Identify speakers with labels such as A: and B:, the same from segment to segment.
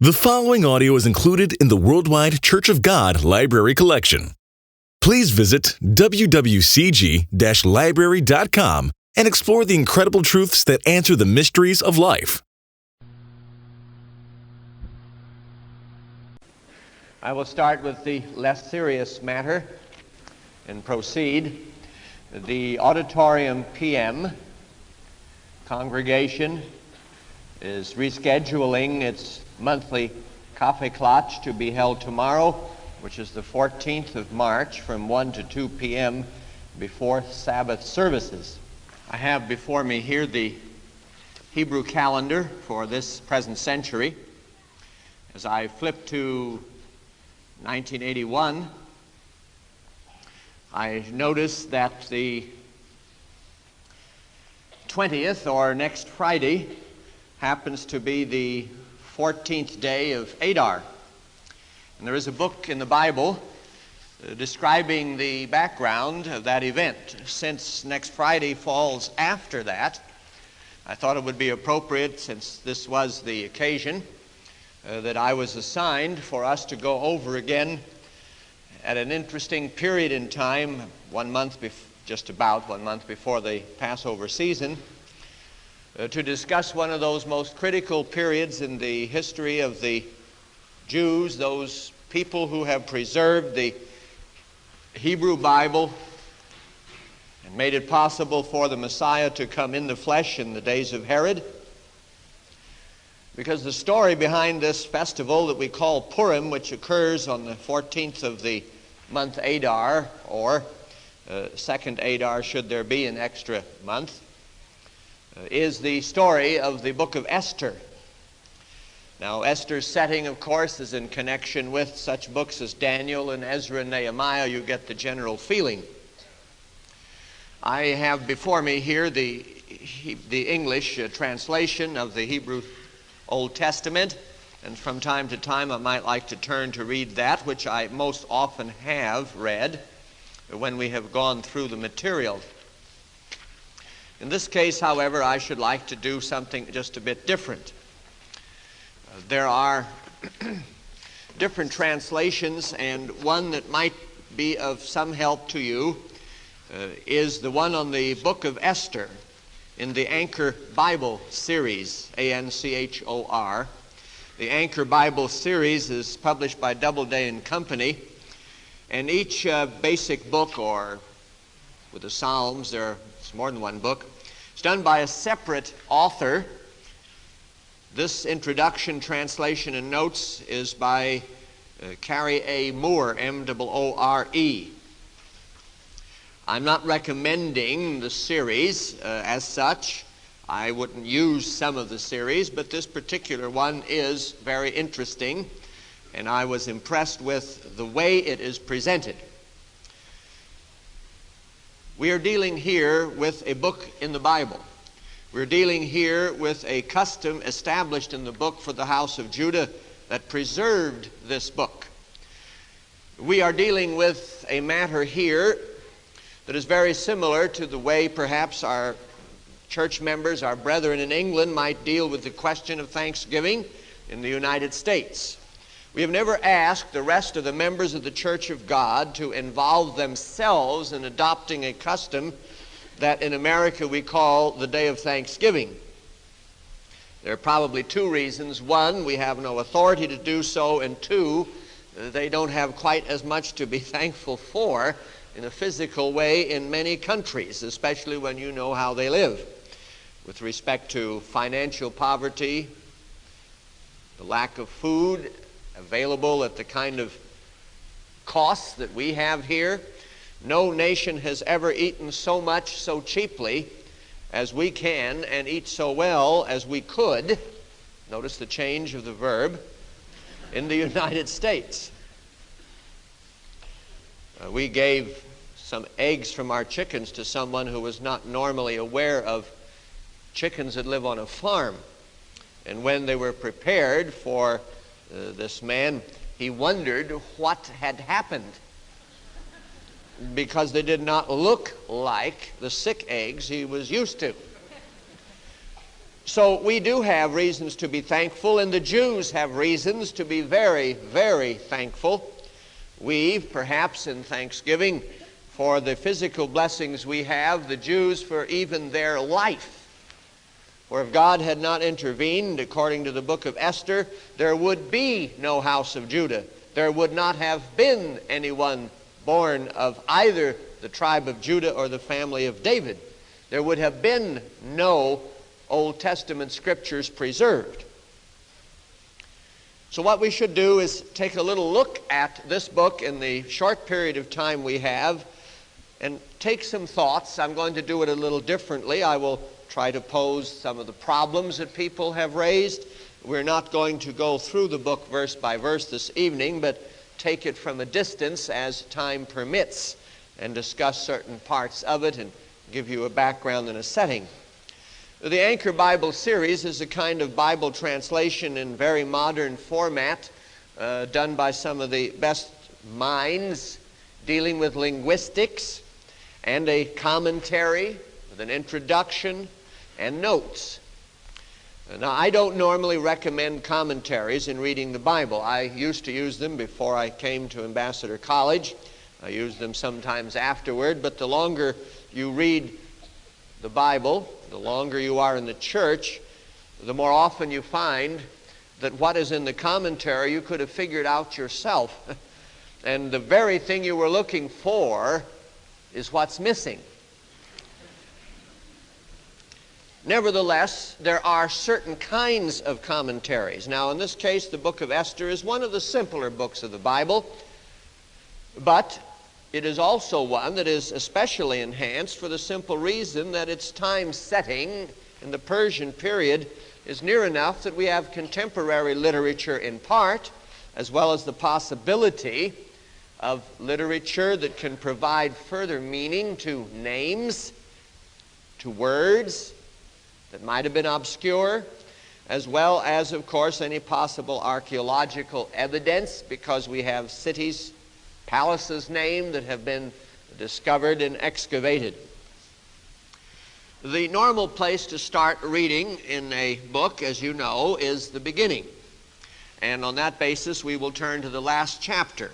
A: The following audio is included in the Worldwide Church of God Library Collection. Please visit wwcg-library.com and explore the incredible truths that answer the mysteries of life.
B: I will start with the less serious matter and proceed. The Auditorium PM congregation is rescheduling its monthly Kaffeeklatsch to be held tomorrow, which is the 14th of March from 1 to 2 p.m. before Sabbath services. I have before me here the Hebrew calendar for this present century. As I flip to 1981, I notice that the 20th, or next Friday, happens to be the 14th day of Adar. And there is a book in the Bible describing the background of that event. Since next Friday falls after that, I thought it would be appropriate, since this was the occasion that I was assigned, for us to go over again at an interesting period in time, just about 1 month before the Passover season, to discuss one of those most critical periods in the history of the Jews, those people who have preserved the Hebrew Bible and made it possible for the Messiah to come in the flesh in the days of Herod. Because the story behind this festival that we call Purim, which occurs on the 14th of the month Adar, or second Adar should there be an extra month, is the story of the book of Esther. Now, Esther's setting, of course, is in connection with such books as Daniel and Ezra and Nehemiah. You get the general feeling. I have before me here the English translation of the Hebrew Old Testament, and from time to time I might like to turn to read that, which I most often have read when we have gone through the material. In this case, however, I should like to do something just a bit different. There are different translations, and one that might be of some help to you is the one on the book of Esther in the Anchor Bible series, A-N-C-H-O-R. The Anchor Bible series is published by Doubleday and Company, and each basic book, or with the Psalms, it's more than one book, it's done by a separate author. This introduction, translation, and notes is by Carrie A. Moore, M-O-O-R-E. I'm not recommending the series as such. I wouldn't use some of the series, but this particular one is very interesting, and I was impressed with the way it is presented. We are dealing here with a book in the Bible. We're dealing here with a custom established in the book for the house of Judah that preserved this book. We are dealing with a matter here that is very similar to the way perhaps our church members, our brethren in England, might deal with the question of Thanksgiving in the United States. We have never asked the rest of the members of the Church of God to involve themselves in adopting a custom that in America we call the Day of Thanksgiving. There are probably two reasons. One, we have no authority to do so, and two, they don't have quite as much to be thankful for in a physical way in many countries, especially when you know how they live, with respect to financial poverty, the lack of food available at the kind of costs that we have here. No nation has ever eaten so much so cheaply as we can, and eat so well as we could. Notice the change of the verb in the United States. We gave some eggs from our chickens to someone who was not normally aware of chickens that live on a farm. And when they were prepared for this man, he wondered what had happened, because they did not look like the sick eggs he was used to. So we do have reasons to be thankful, and the Jews have reasons to be very, very thankful. We, perhaps in thanksgiving for the physical blessings we have, the Jews for even their life. For if God had not intervened, according to the book of Esther, there would be no house of Judah. There would not have been anyone born of either the tribe of Judah or the family of David. There would have been no Old Testament scriptures preserved. So what we should do is take a little look at this book in the short period of time we have and take some thoughts. I'm going to do it a little differently. I will try to pose some of the problems that people have raised. We're not going to go through the book verse by verse this evening, but take it from a distance as time permits and discuss certain parts of it and give you a background and a setting. The Anchor Bible series is a kind of Bible translation in very modern format done by some of the best minds dealing with linguistics, and a commentary with an introduction and notes. Now, I don't normally recommend commentaries in reading the Bible. I used to use them before I came to Ambassador College. I used them sometimes afterward, but the longer you read the Bible, the longer you are in the church, the more often you find that what is in the commentary you could have figured out yourself. And the very thing you were looking for is what's missing. Nevertheless, there are certain kinds of commentaries. Now, in this case, the book of Esther is one of the simpler books of the Bible, but it is also one that is especially enhanced for the simple reason that its time setting in the Persian period is near enough that we have contemporary literature in part, as well as the possibility of literature that can provide further meaning to names, to words that might have been obscure, as well as, of course, any possible archaeological evidence, because we have cities, palaces named that have been discovered and excavated. The normal place to start reading in a book, as you know, is the beginning. And on that basis, we will turn to the last chapter.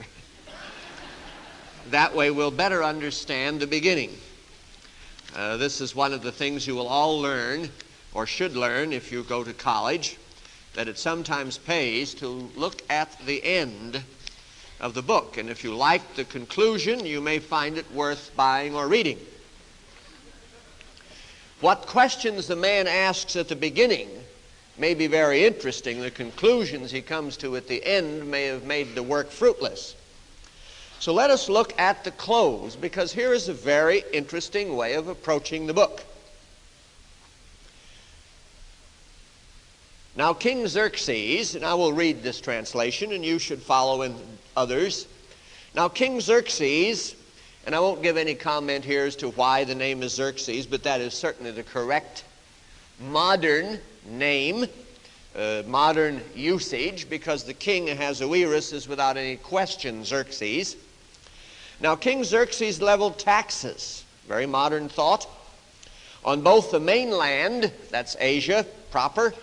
B: That way we'll better understand the beginning. This is one of the things you will all learn, or should learn if you go to college, that it sometimes pays to look at the end of the book. And if you like the conclusion, you may find it worth buying or reading. What questions the man asks at the beginning may be very interesting. The conclusions he comes to at the end may have made the work fruitless. So let us look at the close, because here is a very interesting way of approaching the book. Now, King Xerxes, and I will read this translation, and you should follow in others. Now, King Xerxes, and I won't give any comment here as to why the name is Xerxes, but that is certainly the correct modern name, modern usage, because the king Ahasuerus is without any question Xerxes. Now, King Xerxes leveled taxes, very modern thought, on both the mainland, that's Asia proper,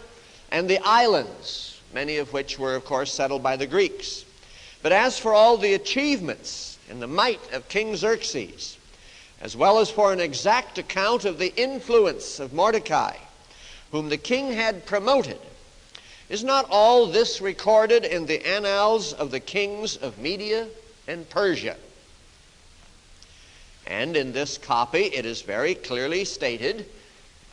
B: and the islands, many of which were, of course, settled by the Greeks. But as for all the achievements and the might of King Xerxes, as well as for an exact account of the influence of Mordecai, whom the king had promoted, is not all this recorded in the annals of the kings of Media and Persia? And in this copy it is very clearly stated,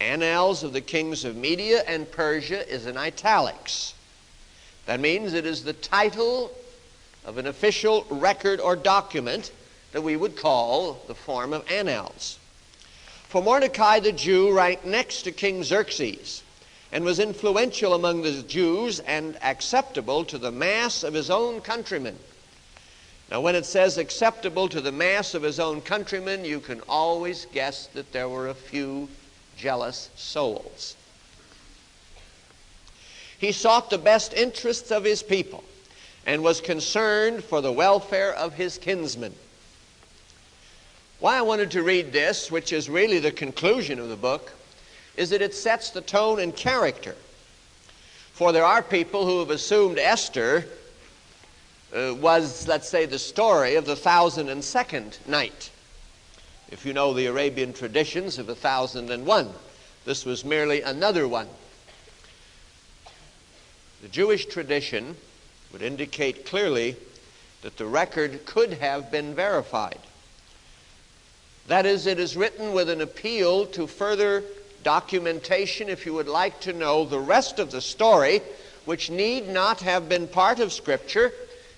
B: Annals of the Kings of Media and Persia is in italics. That means it is the title of an official record or document that we would call the form of annals. For Mordecai the Jew ranked next to King Xerxes and was influential among the Jews and acceptable to the mass of his own countrymen. Now, when it says acceptable to the mass of his own countrymen, you can always guess that there were a few jealous souls. He sought the best interests of his people and was concerned for the welfare of his kinsmen. Why I wanted to read this, which is really the conclusion of the book, is that it sets the tone and character. For there are people who have assumed Esther was, let's say, the story of the 1002nd night. If you know the Arabian traditions of 1001, this was merely another one. The Jewish tradition would indicate clearly that the record could have been verified. That is, it is written with an appeal to further documentation if you would like to know the rest of the story, which need not have been part of Scripture,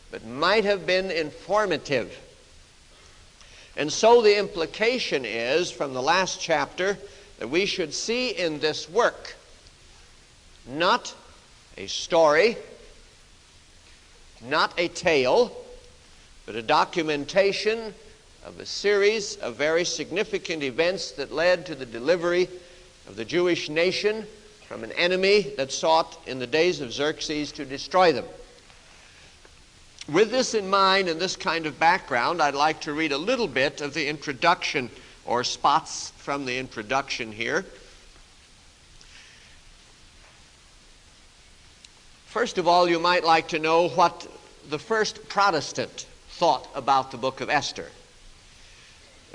B: but might have been informative. And so the implication is, from the last chapter, that we should see in this work not a story, not a tale, but a documentation of a series of very significant events that led to the delivery of the Jewish nation from an enemy that sought in the days of Xerxes to destroy them. With this in mind and this kind of background, I'd like to read a little bit of the introduction, or spots from the introduction here. First of all, you might like to know what the first Protestant thought about the book of Esther.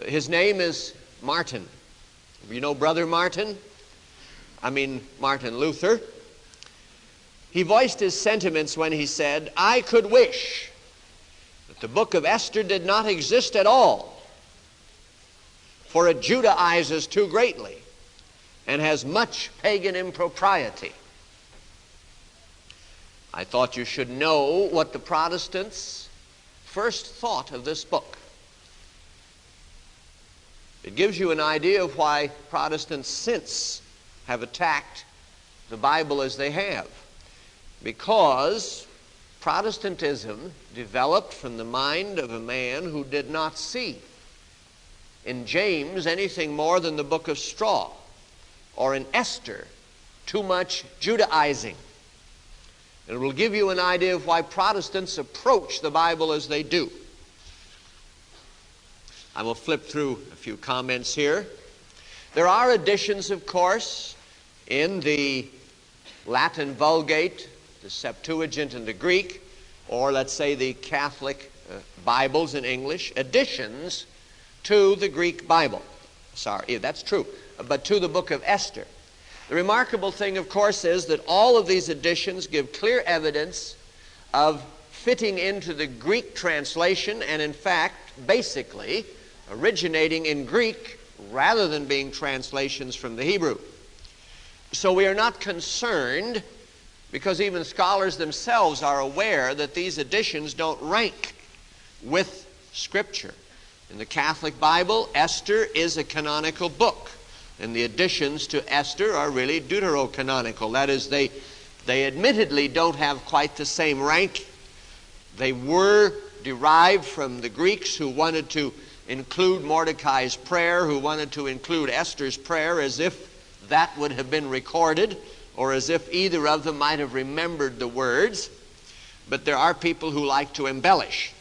B: His name is Martin. You know Brother Martin? Martin Luther. He voiced his sentiments when he said, "I could wish that the book of Esther did not exist at all, for it Judaizes too greatly and has much pagan impropriety." I thought you should know what the Protestants first thought of this book. It gives you an idea of why Protestants since have attacked the Bible as they have. Because Protestantism developed from the mind of a man who did not see in James anything more than the book of straw, or in Esther too much Judaizing. And it will give you an idea of why Protestants approach the Bible as they do. I will flip through a few comments here. There are editions, of course, in the Latin Vulgate, the Septuagint in the Greek, or let's say the Catholic Bibles in English, additions to the Greek Bible. Sorry, that's true, but to the book of Esther. The remarkable thing, of course, is that all of these editions give clear evidence of fitting into the Greek translation, and in fact, basically, originating in Greek rather than being translations from the Hebrew. So we are not concerned, because even scholars themselves are aware that these editions don't rank with Scripture. In the Catholic Bible, Esther is a canonical book, and the additions to Esther are really deuterocanonical. That is, they admittedly don't have quite the same rank. They were derived from the Greeks, who wanted to include Mordecai's prayer, who wanted to include Esther's prayer, as if that would have been recorded, or as if either of them might have remembered the words. But there are people who like to embellish.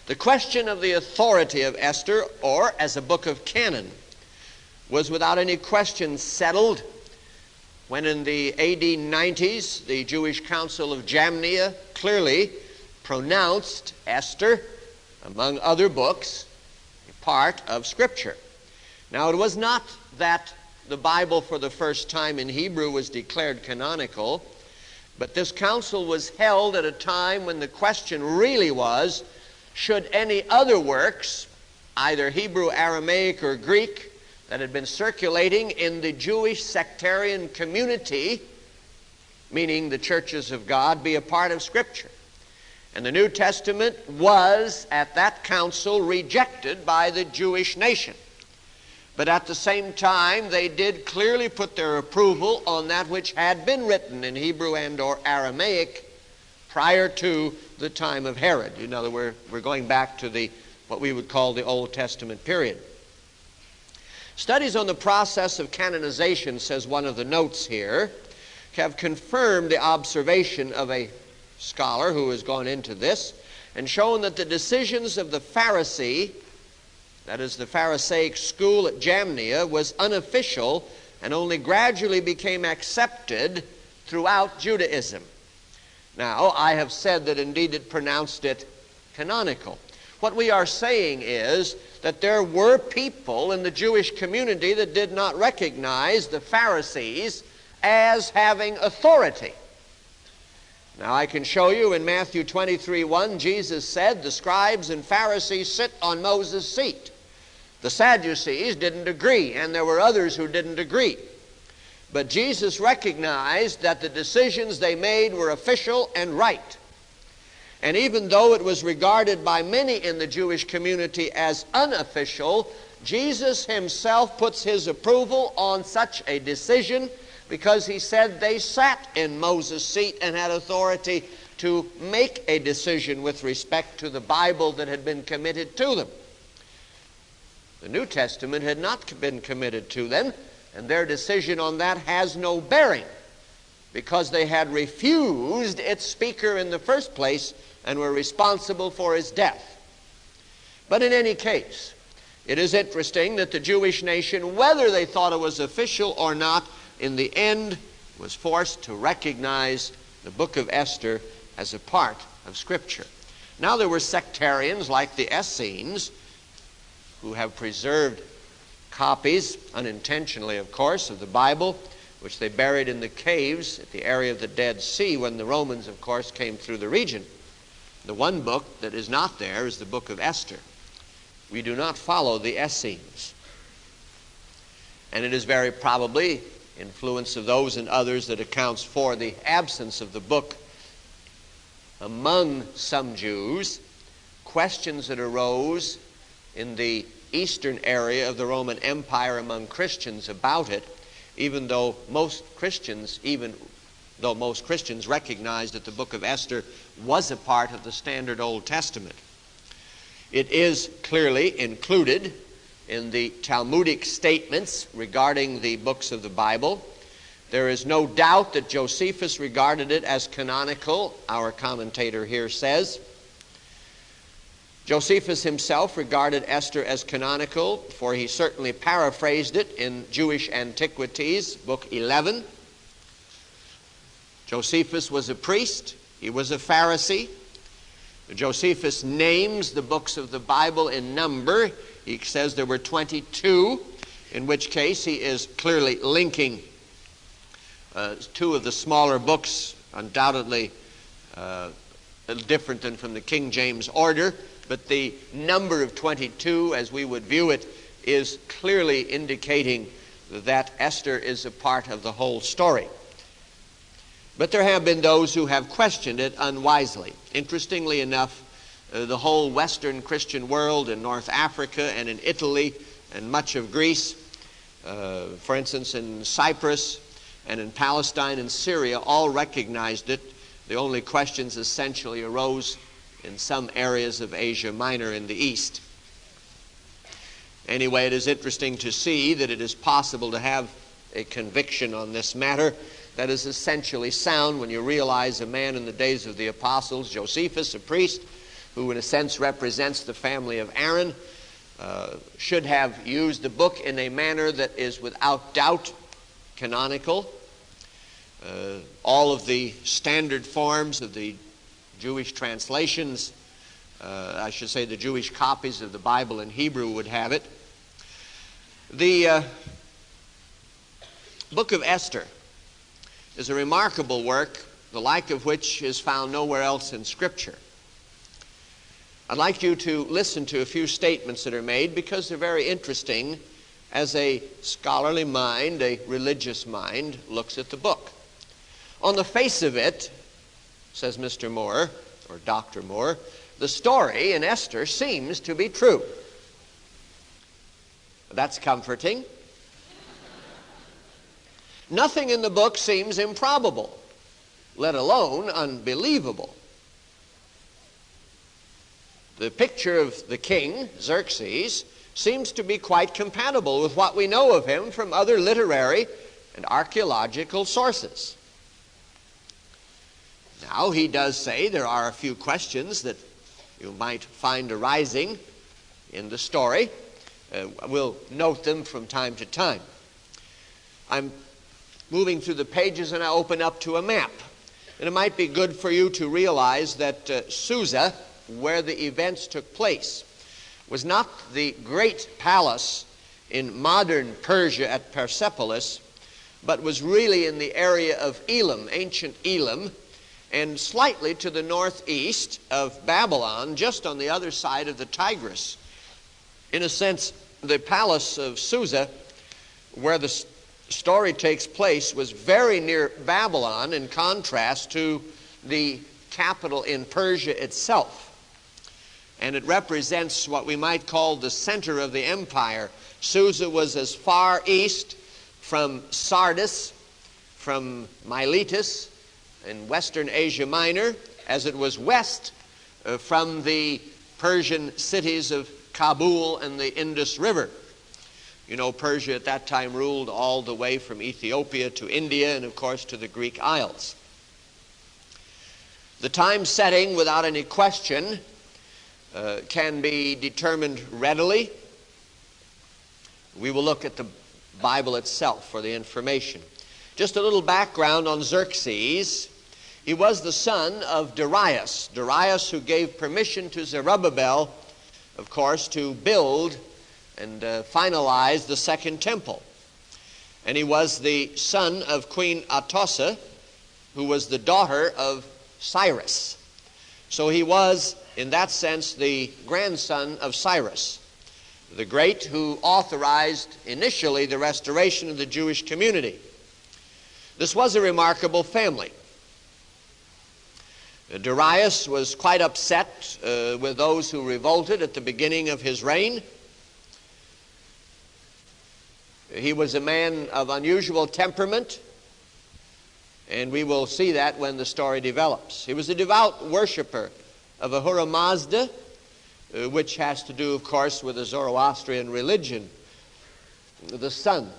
B: The question of the authority of Esther, or as a book of canon, was without any question settled when in the AD 90s the Jewish Council of Jamnia clearly pronounced Esther, among other books, a part of Scripture. Now, it was not that the Bible for the first time in Hebrew was declared canonical, but this council was held at a time when the question really was, should any other works, either Hebrew, Aramaic, or Greek, that had been circulating in the Jewish sectarian community, meaning the churches of God, be a part of Scripture? And the New Testament was, at that council, rejected by the Jewish nation. But at the same time, they did clearly put their approval on that which had been written in Hebrew and or Aramaic prior to the time of Herod. You know, we're going back to what we would call the Old Testament period. Studies on the process of canonization, says one of the notes here, have confirmed the observation of a scholar who has gone into this and shown that the decisions of the Pharisee, that is the Pharisaic school at Jamnia, was unofficial and only gradually became accepted throughout Judaism. Now, I have said that indeed it pronounced it canonical. What we are saying is that there were people in the Jewish community that did not recognize the Pharisees as having authority. Now, I can show you in Matthew 23:1, Jesus said, the scribes and Pharisees sit on Moses' seat. The Sadducees didn't agree, and there were others who didn't agree. But Jesus recognized that the decisions they made were official and right. And even though it was regarded by many in the Jewish community as unofficial, Jesus himself puts his approval on such a decision because he said they sat in Moses' seat and had authority to make a decision with respect to the Bible that had been committed to them. The New Testament had not been committed to them, and their decision on that has no bearing because they had refused its speaker in the first place and were responsible for his death. But in any case, it is interesting that the Jewish nation, whether they thought it was official or not, in the end was forced to recognize the book of Esther as a part of Scripture. Now there were sectarians like the Essenes who have preserved copies, unintentionally of course, of the Bible, which they buried in the caves at the area of the Dead Sea when the Romans, of course, came through the region. The one book that is not there is the book of Esther. We do not follow the Essenes. And it is very probably influence of those and others that accounts for the absence of the book among some Jews, questions that arose in the eastern area of the Roman Empire among Christians about it, even though most Christians recognized that the book of Esther was a part of the standard Old Testament. It is clearly included in the Talmudic statements regarding the books of the Bible. There is no doubt that Josephus regarded it as canonical, our commentator here says. Josephus himself regarded Esther as canonical, for he certainly paraphrased it in Jewish Antiquities, book 11. Josephus was a priest. He was a Pharisee. Josephus names the books of the Bible in number. He says there were 22, in which case he is clearly linking two of the smaller books, undoubtedly different than from the King James order, but the number of 22, as we would view it, is clearly indicating that Esther is a part of the whole story. But there have been those who have questioned it unwisely. Interestingly enough, the whole Western Christian world in North Africa and in Italy and much of Greece, for instance in Cyprus and in Palestine and Syria, all recognized it. The only questions essentially arose in some areas of Asia Minor in the east. Anyway, it is interesting to see that it is possible to have a conviction on this matter that is essentially sound when you realize a man in the days of the apostles, Josephus, a priest, who in a sense represents the family of Aaron, should have used the book in a manner that is without doubt canonical. All of the standard forms of the Jewish translations, I should say the Jewish copies of the Bible in Hebrew would have it. The book of Esther is a remarkable work, the like of which is found nowhere else in Scripture. I'd like you to listen to a few statements that are made because they're very interesting as a scholarly mind, a religious mind, looks at the book. On the face of it, says Mr. Moore, or Dr. Moore, the story in Esther seems to be true. That's comforting. Nothing in the book seems improbable, let alone unbelievable. The picture of the king, Xerxes, seems to be quite compatible with what we know of him from other literary and archaeological sources. Now, he does say there are a few questions that you might find arising in the story. We'll note them from time to time. I'm moving through the pages and I open up to a map. And it might be good for you to realize that Susa, where the events took place, was not the great palace in modern Persia at Persepolis, but was really in the area of Elam, ancient Elam, and slightly to the northeast of Babylon, just on the other side of the Tigris. In a sense, the palace of Susa, where the story takes place, was very near Babylon in contrast to the capital in Persia itself. And it represents what we might call the center of the empire. Susa was as far east from Sardis, from Miletus in western Asia Minor, as it was west from the Persian cities of Kabul and the Indus River. You know, Persia at that time ruled all the way from Ethiopia to India and, of course, to the Greek Isles. The time setting, without any question, can be determined readily. We will look at the Bible itself for the information. Just a little background on Xerxes. He was the son of Darius. Darius, who gave permission to Zerubbabel, of course, to build and finalize the second temple. And he was the son of Queen Atossa, who was the daughter of Cyrus. So he was, in that sense, the grandson of Cyrus the Great, who authorized initially the restoration of the Jewish community. This was a remarkable family. Darius was quite upset with those who revolted at the beginning of his reign. He was a man of unusual temperament, and we will see that when the story develops. He was a devout worshiper of Ahura Mazda, which has to do, of course, with the Zoroastrian religion, the sun.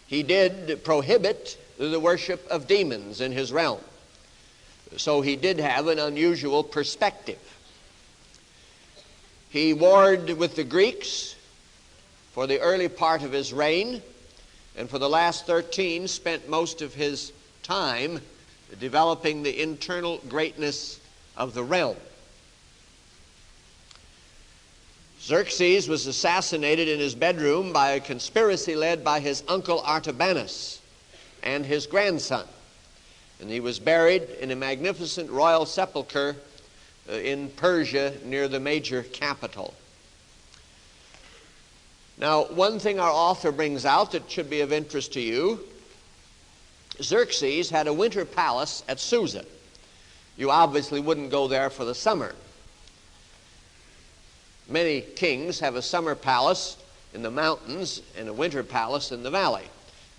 B: He did prohibit the worship of demons in his realm. So he did have an unusual perspective. He warred with the Greeks for the early part of his reign, and for the last 13 spent most of his time developing the internal greatness of the realm. Xerxes was assassinated in his bedroom by a conspiracy led by his uncle Artabanus and his grandson. And he was buried in a magnificent royal sepulchre in Persia near the major capital. Now, one thing our author brings out that should be of interest to you, Xerxes had a winter palace at Susa. You obviously wouldn't go there for the summer. Many kings have a summer palace in the mountains and a winter palace in the valley.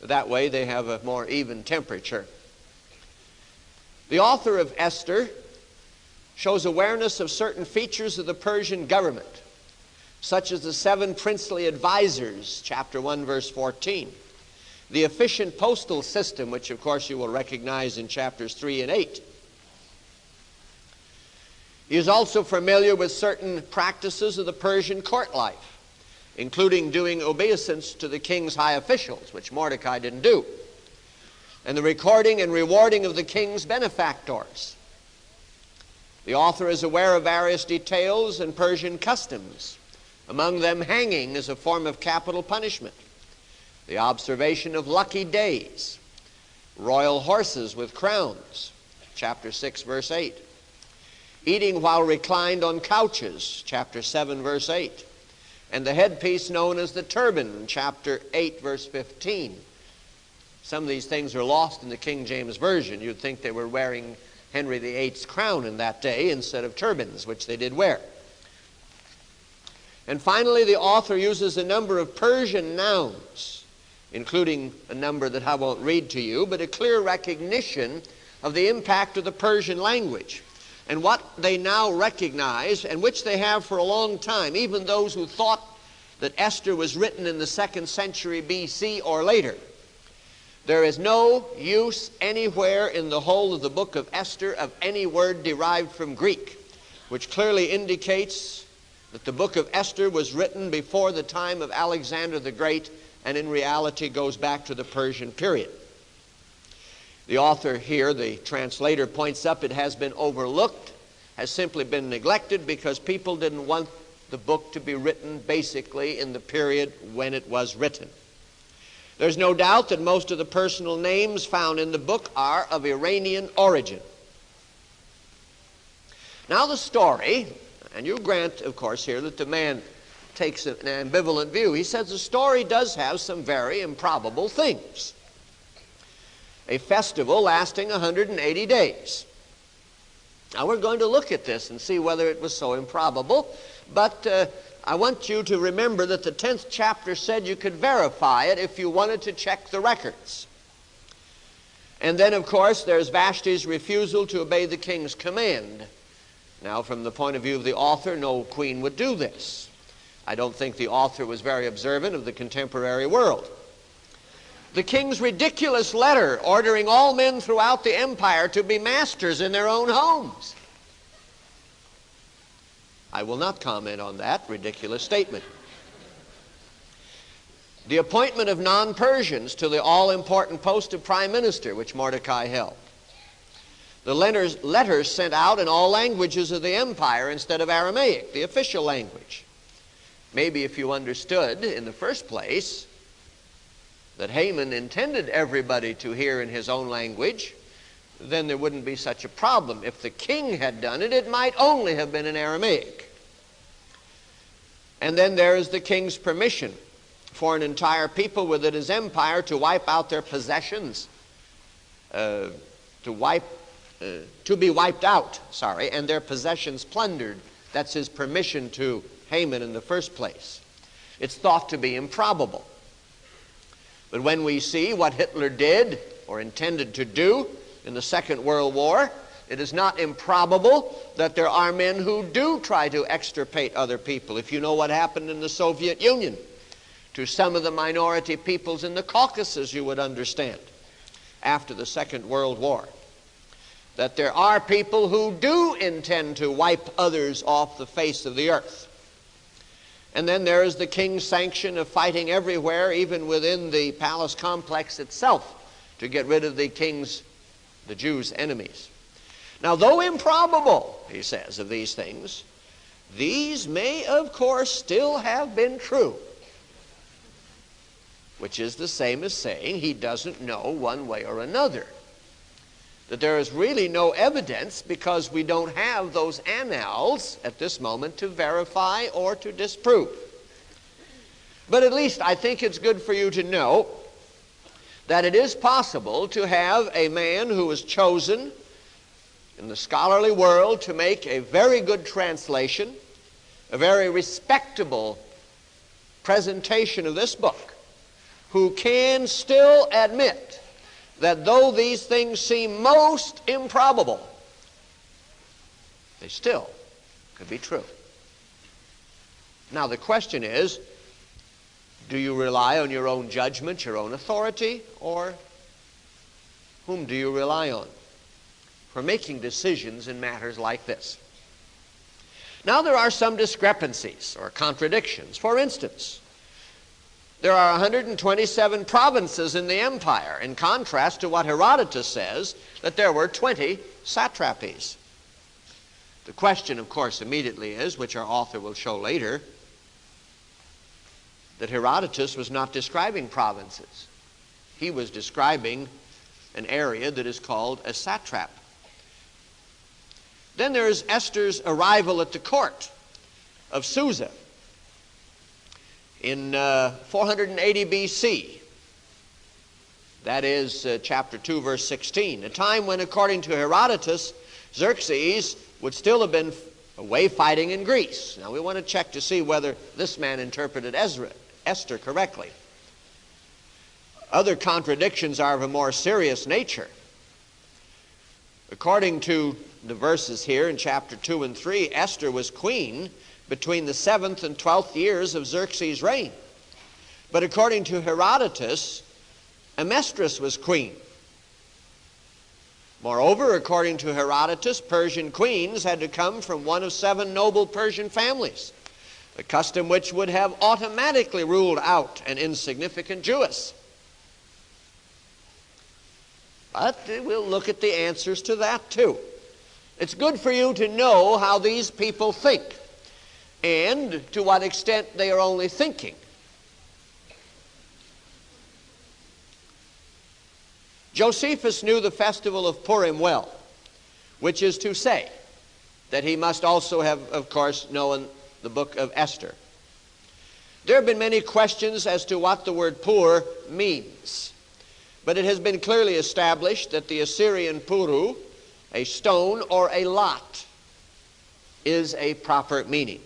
B: That way they have a more even temperature. The author of Esther shows awareness of certain features of the Persian government, such as the 7 princely advisors, chapter 1, verse 14. The efficient postal system, which of course you will recognize in chapters 3 and 8. He is also familiar with certain practices of the Persian court life, including doing obeisance to the king's high officials, which Mordecai didn't do, and the recording and rewarding of the king's benefactors. The author is aware of various details in Persian customs, among them hanging as a form of capital punishment, the observation of lucky days, royal horses with crowns, chapter 6, verse 8, eating while reclined on couches, chapter 7, verse 8, and the headpiece known as the turban, chapter 8, verse 15. Some of these things are lost in the King James Version. You'd think they were wearing Henry VIII's crown in that day instead of turbans, which they did wear. And finally, the author uses a number of Persian nouns, including a number that I won't read to you, but a clear recognition of the impact of the Persian language and what they now recognize, and which they have for a long time, even those who thought that Esther was written in the 2nd century BC or later. There is no use anywhere in the whole of the book of Esther of any word derived from Greek, which clearly indicates that the book of Esther was written before the time of Alexander the Great and in reality goes back to the Persian period. The author here, the translator, points up it has been overlooked, has simply been neglected because people didn't want the book to be written basically in the period when it was written. There's no doubt that most of the personal names found in the book are of Iranian origin. Now the story, and you grant, of course, here that the man takes an ambivalent view. He says the story does have some very improbable things. A festival lasting 180 days. Now we're going to look at this and see whether it was so improbable, but I want you to remember that the 10th chapter said you could verify it if you wanted to check the records. And then, of course, there's Vashti's refusal to obey the king's command. Now, from the point of view of the author, no queen would do this. I don't think the author was very observant of the contemporary world. The king's ridiculous letter ordering all men throughout the empire to be masters in their own homes. I will not comment on that ridiculous statement. The appointment of non-Persians to the all-important post of prime minister, which Mordecai held. The letters sent out in all languages of the empire instead of Aramaic, the official language. Maybe if you understood in the first place that Haman intended everybody to hear in his own language, then there wouldn't be such a problem. If the king had done it, it might only have been in Aramaic. And then there is the king's permission for an entire people within his empire to wipe out their possessions, to be wiped out, and their possessions plundered. That's his permission to Haman in the first place. It's thought to be improbable. But when we see what Hitler did or intended to do in the Second World War, it is not improbable that there are men who do try to extirpate other people. If you know what happened in the Soviet Union to some of the minority peoples in the Caucasus, you would understand after the Second World War that there are people who do intend to wipe others off the face of the earth. And then there is the king's sanction of fighting everywhere, even within the palace complex itself, to get rid of the Jews' enemies. Now, though improbable, he says, of these things, these may, of course, still have been true, which is the same as saying he doesn't know one way or another. That there is really no evidence because we don't have those annals at this moment to verify or to disprove. But at least I think it's good for you to know that it is possible to have a man who was chosen in the scholarly world to make a very good translation, a very respectable presentation of this book, who can still admit that though these things seem most improbable, they still could be true. Now the question is, do you rely on your own judgment, your own authority, or whom do you rely on for making decisions in matters like this? Now there are some discrepancies or contradictions. For instance, there are 127 provinces in the empire, in contrast to what Herodotus says, that there were 20 satrapies. The question, of course, immediately is, which our author will show later, that Herodotus was not describing provinces. He was describing an area that is called a satrap. Then there is Esther's arrival at the court of Susa in 480 BC. That is chapter 2, verse 16. A time when, according to Herodotus, Xerxes would still have been away fighting in Greece. Now we want to check to see whether this man interpreted Esther correctly. Other contradictions are of a more serious nature. According to the verses here in chapter 2 and 3, Esther was queen between the 7th and 12th years of Xerxes' reign. But according to Herodotus, Amestris was queen. Moreover, according to Herodotus, Persian queens had to come from one of 7 noble Persian families. a custom which would have automatically ruled out an insignificant Jewess. But we'll look at the answers to that too. It's good for you to know how these people think and to what extent they are only thinking. Josephus knew the festival of Purim well, which is to say that he must also have, of course, known the book of Esther. There have been many questions as to what the word pur means, but it has been clearly established that the Assyrian puru, a stone or a lot, is a proper meaning.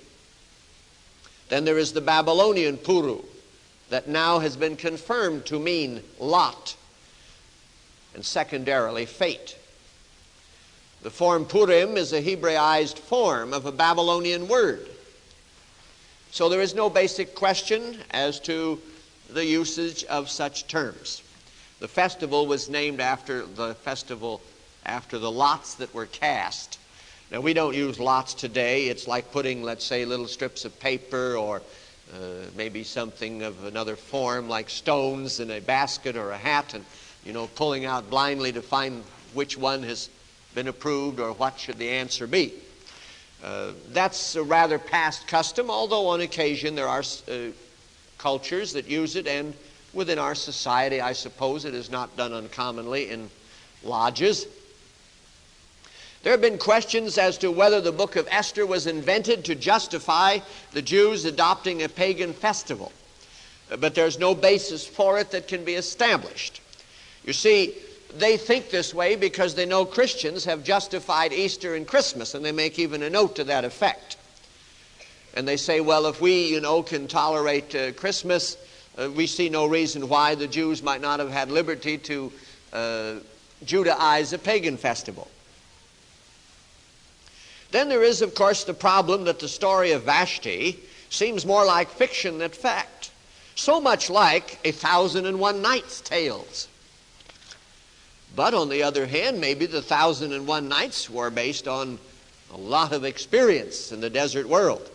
B: Then there is the Babylonian puru, that now has been confirmed to mean lot, and secondarily fate. The form Purim is a Hebraized form of a Babylonian word. So there is no basic question as to the usage of such terms. The festival was named after the lots that were cast. Now, we don't use lots today. It's like putting, let's say, little strips of paper or maybe something of another form like stones in a basket or a hat and, pulling out blindly to find which one has been approved or what should the answer be. That's a rather past custom, although on occasion there are cultures that use it, and within our society, I suppose, it is not done uncommonly in lodges. There have been questions as to whether the book of Esther was invented to justify the Jews adopting a pagan festival, but there's no basis for it that can be established. You see, they think this way because they know Christians have justified Easter and Christmas, and they make even a note to that effect. And they say, well, if we, can tolerate Christmas, we see no reason why the Jews might not have had liberty to Judaize a pagan festival. Then there is, of course, the problem that the story of Vashti seems more like fiction than fact, so much like 1,001 Nights tales. But on the other hand, maybe the 1,001 Nights were based on a lot of experience in the desert world.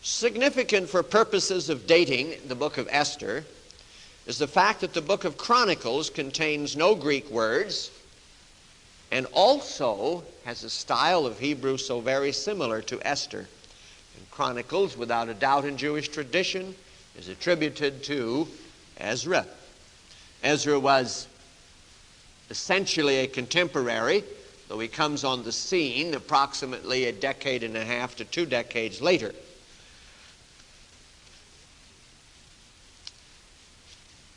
B: Significant for purposes of dating the book of Esther is the fact that the book of Chronicles contains no Greek words and also has a style of Hebrew so very similar to Esther. And Chronicles, without a doubt in Jewish tradition, is attributed to Ezra. Ezra was essentially a contemporary, though he comes on the scene approximately a decade and a half to 2 decades later.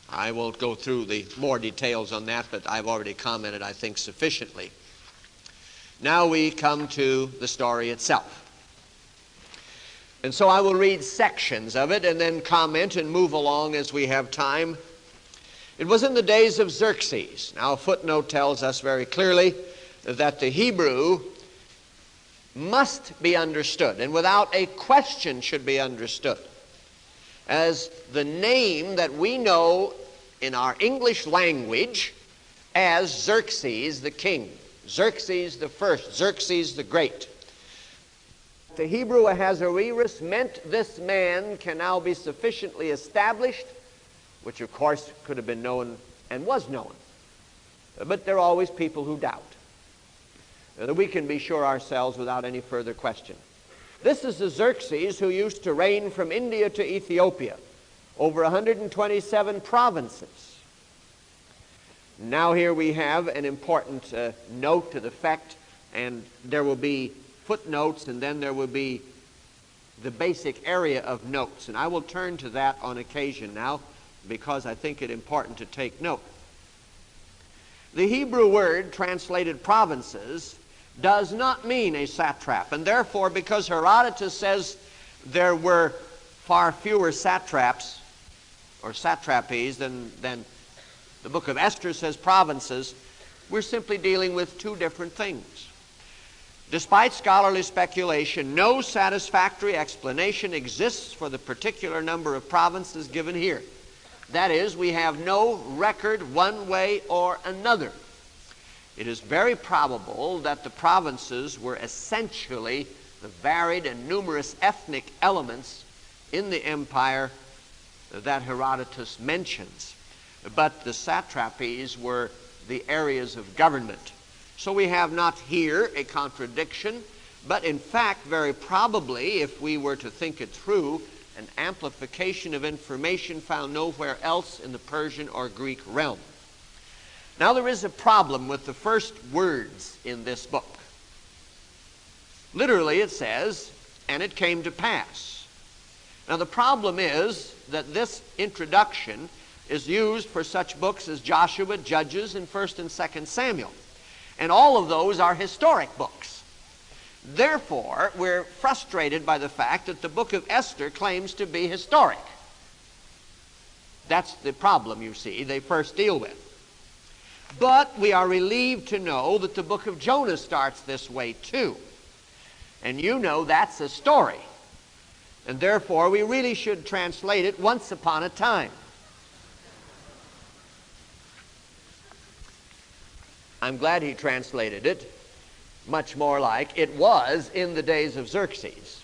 B: I won't go through the more details on that, but I've already commented, I think, sufficiently. Now we come to the story itself. And so I will read sections of it and then comment and move along as we have time. It was in the days of Xerxes. Now a footnote tells us very clearly that the Hebrew must be understood, and without a question should be understood, as the name that we know in our English language as Xerxes the king, Xerxes the first, Xerxes the great. The Hebrew Ahasuerus meant this man can now be sufficiently established, which of course could have been known and was known. But there are always people who doubt. That we can be sure ourselves without any further question. This is the Xerxes who used to reign from India to Ethiopia, over 127 provinces. Now here we have an important note to the fact, and there will be footnotes, and then there will be the basic area of notes. And I will turn to that on occasion now, because I think it important to take note. The Hebrew word translated provinces does not mean a satrap, and therefore, because Herodotus says there were far fewer satraps or satrapies than the book of Esther says provinces, we're simply dealing with 2 different things. Despite scholarly speculation, no satisfactory explanation exists for the particular number of provinces given here. That is, we have no record one way or another. It is very probable that the provinces were essentially the varied and numerous ethnic elements in the empire that Herodotus mentions. But the satrapies were the areas of government. So we have not here a contradiction, but in fact, very probably, if we were to think it through, an amplification of information found nowhere else in the Persian or Greek realm. Now there is a problem with the first words in this book. Literally it says, "and it came to pass." Now the problem is that this introduction is used for such books as Joshua, Judges, and 1st and 2nd Samuel. And all of those are historic books. Therefore, we're frustrated by the fact that the book of Esther claims to be historic. That's the problem, you see, they first deal with. But we are relieved to know that the book of Jonah starts this way too. And you know that's a story. And therefore, we really should translate it once upon a time. I'm glad he translated it much more like it was in the days of Xerxes,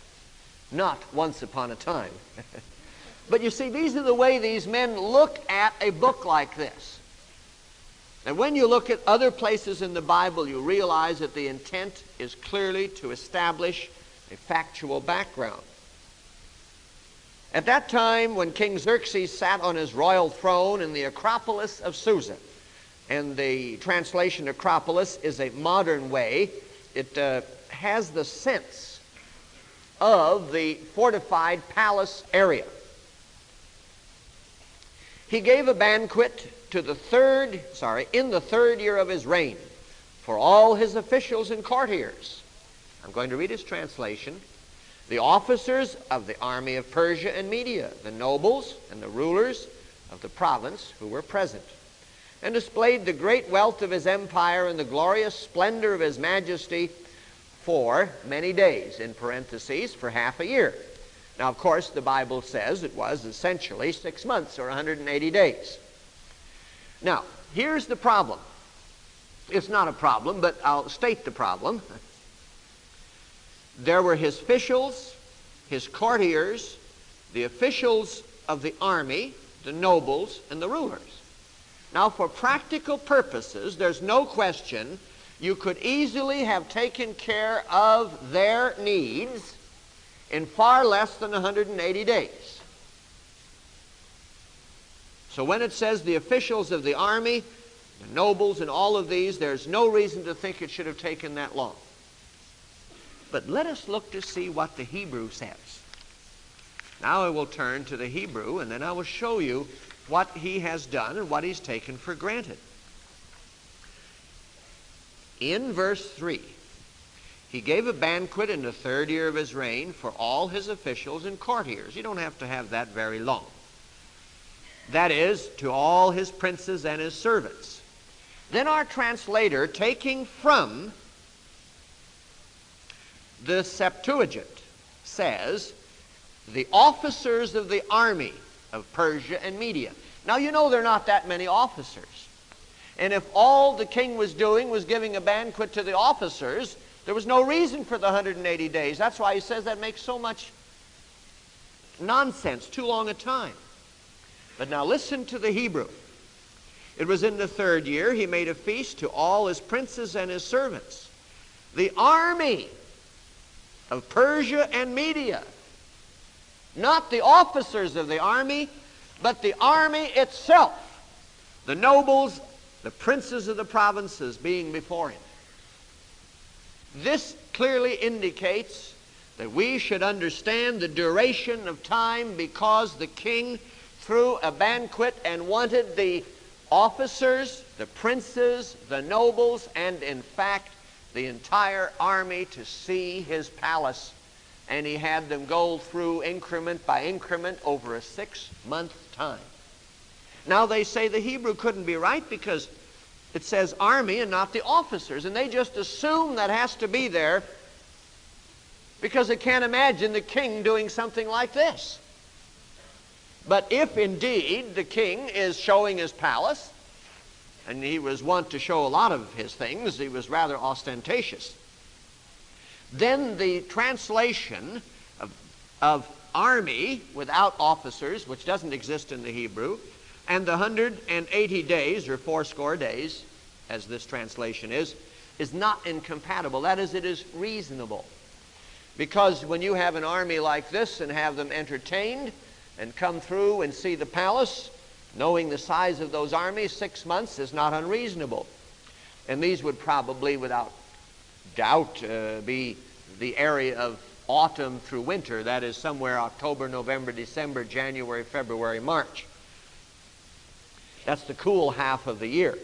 B: not once upon a time. But you see, these are the way these men look at a book like this. And when you look at other places in the Bible, you realize that the intent is clearly to establish a factual background. At that time, when King Xerxes sat on his royal throne in the Acropolis of Susa, and the translation Acropolis is a modern way, it has the sense of the fortified palace area. He gave a banquet in the third year of his reign for all his officials and courtiers. I'm going to read his translation. The officers of the army of Persia and Media, the nobles and the rulers of the province who were present, and displayed the great wealth of his empire and the glorious splendor of his majesty for many days, in parentheses, for half a year. Now, of course, the Bible says it was essentially 6 months or 180 days. Now, here's the problem. It's not a problem, but I'll state the problem. There were his officials, his courtiers, the officials of the army, the nobles, and the rulers. Now, for practical purposes, there's no question you could easily have taken care of their needs in far less than 180 days. So when it says the officials of the army, the nobles, and all of these, there's no reason to think it should have taken that long. But let us look to see what the Hebrew says. Now I will turn to the Hebrew, and then I will show you what he has done and what he's taken for granted. In verse 3, he gave a banquet in the third year of his reign for all his officials and courtiers. You don't have to have that very long. That is, to all his princes and his servants. Then our translator, taking from the Septuagint, says, the officers of the army of Persia and Media. Now, you know there are not that many officers. And if all the king was doing was giving a banquet to the officers, there was no reason for the 180 days. That's why he says that makes so much nonsense, too long a time. But now listen to the Hebrew. It was in the third year he made a feast to all his princes and his servants. The army of Persia and Media. Not the officers of the army, but the army itself. The nobles, the princes of the provinces being before him. This clearly indicates that we should understand the duration of time because the king threw a banquet and wanted the officers, the princes, the nobles, and in fact the entire army to see his palace. And he had them go through increment by increment over a 6-month time. Now they say the Hebrew couldn't be right because it says army and not the officers. And they just assume that has to be there because they can't imagine the king doing something like this. But if indeed the king is showing his palace, and he was wont to show a lot of his things, he was rather ostentatious. Then the translation of army without officers, which doesn't exist in the Hebrew, and the 180 days, or 80 days, as this translation is not incompatible. That is, it is reasonable. Because when you have an army like this and have them entertained and come through and see the palace, knowing the size of those armies, 6 months is not unreasonable. And these would probably, without doubt, be the area of autumn through winter. That is somewhere October, November, December, January, February, March. That's the cool half of the year.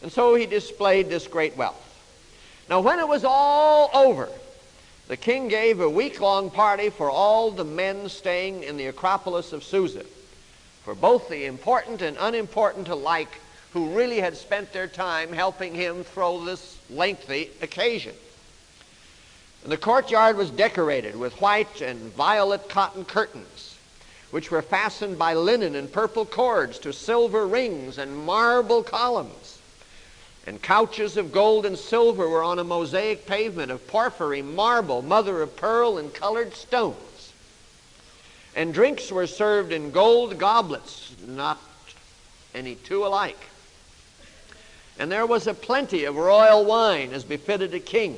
B: And so he displayed this great wealth. Now when it was all over, the king gave a week-long party for all the men staying in the Acropolis of Susa, for both the important and unimportant alike, who really had spent their time helping him throw this lengthy occasion. And the courtyard was decorated with white and violet cotton curtains, which were fastened by linen and purple cords to silver rings and marble columns. And couches of gold and silver were on a mosaic pavement of porphyry, marble, mother of pearl, and colored stones. And drinks were served in gold goblets, not any two alike. And there was a plenty of royal wine, as befitted a king.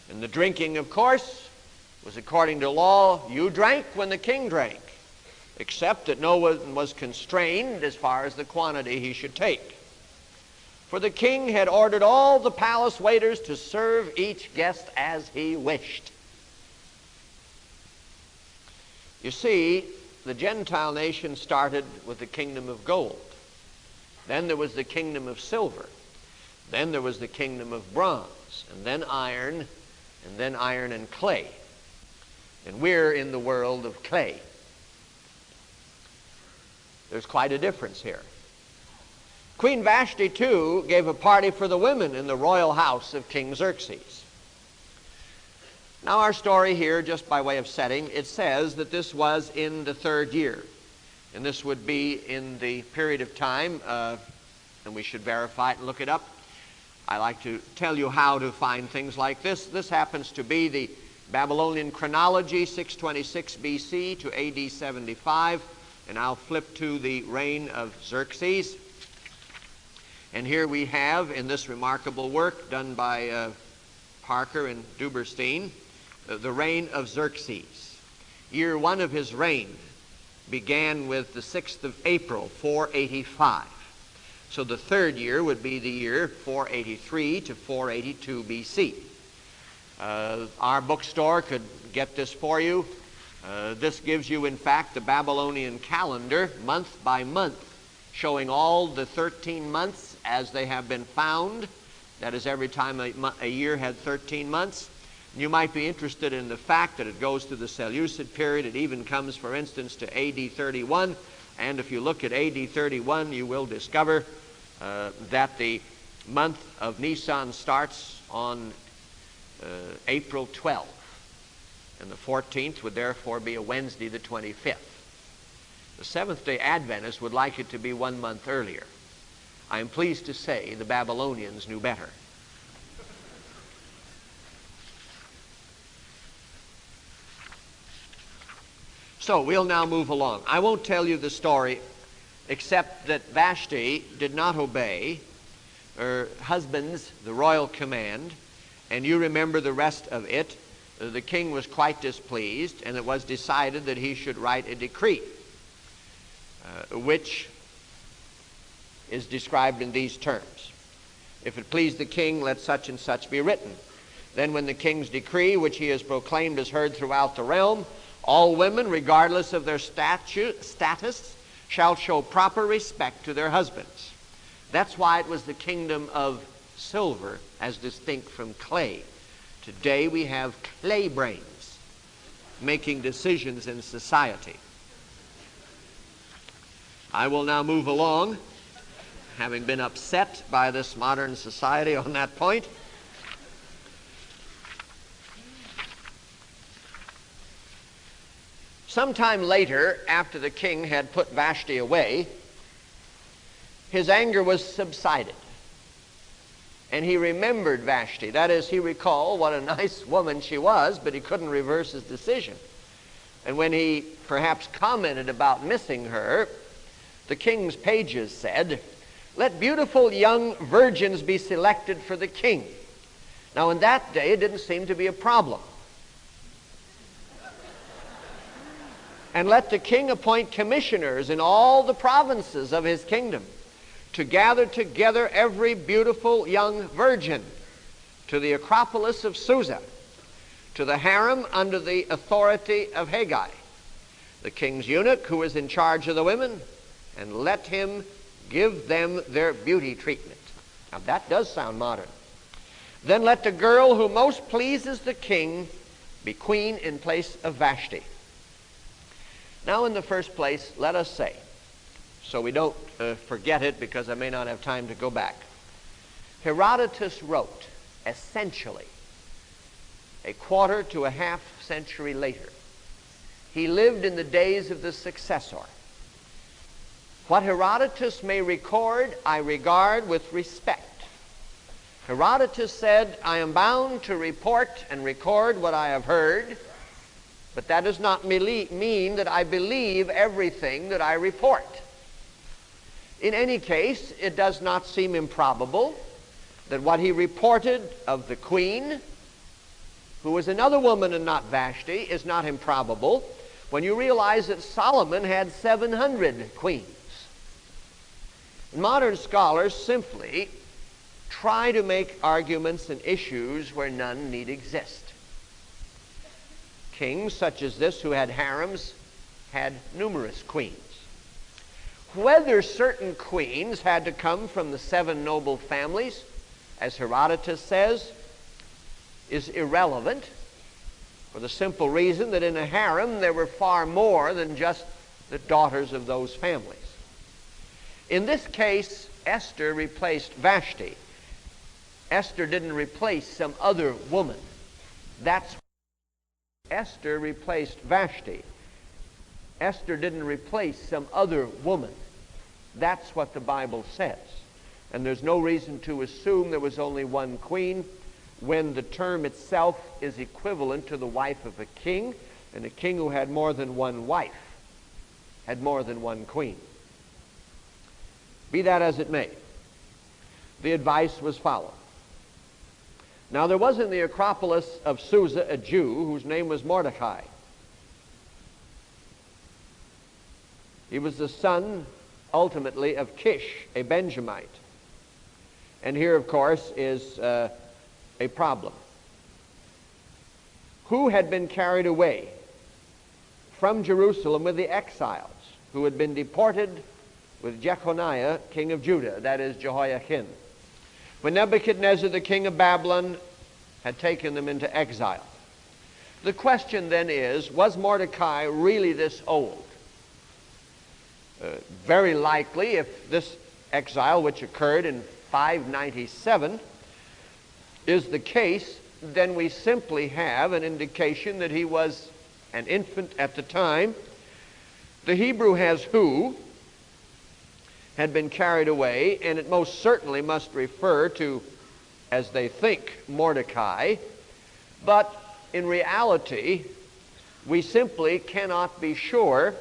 B: And the drinking, of course, was according to law. You drank when the king drank, except that no one was constrained as far as the quantity he should take. For the king had ordered all the palace waiters to serve each guest as he wished. You see, the Gentile nation started with the kingdom of gold. Then there was the kingdom of silver. Then there was the kingdom of bronze. And then iron and clay. And we're in the world of clay. There's quite a difference here. Queen Vashti, too, gave a party for the women in the royal house of King Xerxes. Now our story here, just by way of setting, it says that this was in the 3rd year. And this would be in the period of time, and we should verify it and look it up. I like to tell you how to find things like this. This happens to be the Babylonian chronology, 626 BC to AD 75. And I'll flip to the reign of Xerxes. And here we have, in this remarkable work done by Parker and Duberstein, the reign of Xerxes. Year 1 of his reign began with the 6th of April, 485. So the 3rd year would be the year 483 to 482 BC. Our bookstore could get this for you. This gives you, in fact, the Babylonian calendar, month by month, showing all the 13 months as they have been found. That is, every time a year had 13 months. You might be interested in the fact that it goes through the Seleucid period. It even comes, for instance, to AD 31. And if you look at AD 31, you will discover that the month of Nisan starts on April 12th. And the 14th would therefore be a Wednesday, the 25th. The Seventh-day Adventists would like it to be 1 month earlier. I am pleased to say the Babylonians knew better. So we'll now move along. I won't tell you the story except that Vashti did not obey her husband's, the royal command, and you remember the rest of it. The king was quite displeased, and it was decided that he should write a decree, which is described in these terms. If it please the king, let such and such be written. Then when the king's decree, which he has proclaimed, is heard throughout the realm, all women, regardless of their status, shall show proper respect to their husbands. That's why it was the kingdom of silver as distinct from clay. Today we have clay brains making decisions in society. I will now move along, having been upset by this modern society on that point. Sometime later, after the king had put Vashti away, his anger was subsided. And he remembered Vashti. That is, he recalled what a nice woman she was, but he couldn't reverse his decision. And when he perhaps commented about missing her, the king's pages said, "Let beautiful young virgins be selected for the king." Now, in that day, it didn't seem to be a problem. "And let the king appoint commissioners in all the provinces of his kingdom to gather together every beautiful young virgin to the Acropolis of Susa, to the harem under the authority of Haggai, the king's eunuch who is in charge of the women, and let him give them their beauty treatment." Now that does sound modern. "Then let the girl who most pleases the king be queen in place of Vashti." Now, in the first place, let us say, so we don't forget it because I may not have time to go back, Herodotus wrote essentially a quarter to a half century later. He lived in the days of the successor. What Herodotus may record, I regard with respect. Herodotus said, "I am bound to report and record what I have heard, but that does not mean that I believe everything that I report." In any case, it does not seem improbable that what he reported of the queen, who was another woman and not Vashti, is not improbable when you realize that Solomon had 700 queens. Modern scholars simply try to make arguments and issues where none need exist. Kings such as this who had harems had numerous queens. Whether certain queens had to come from the 7 noble families, as Herodotus says, is irrelevant, for the simple reason that in a harem there were far more than just the daughters of those families. In this case, Esther replaced Vashti. Esther didn't replace some other woman. Esther replaced Vashti. Esther didn't replace some other woman. That's what the Bible says. And there's no reason to assume there was only one queen when the term itself is equivalent to the wife of a king, and a king who had more than one wife had more than one queen. Be that as it may, the advice was followed. Now there was in the Acropolis of Susa a Jew whose name was Mordecai. He was the son, ultimately, of Kish, a Benjamite. And here, of course, is a problem. Who had been carried away from Jerusalem with the exiles, who had been deported with Jeconiah, king of Judah, that is Jehoiakim, when Nebuchadnezzar, the king of Babylon, had taken them into exile. The question then is, was Mordecai really this old? Very likely, if this exile, which occurred in 597, is the case, then we simply have an indication that he was an infant at the time. The Hebrew has who had been carried away, and it most certainly must refer to, as they think, Mordecai. But in reality, we simply cannot be sure.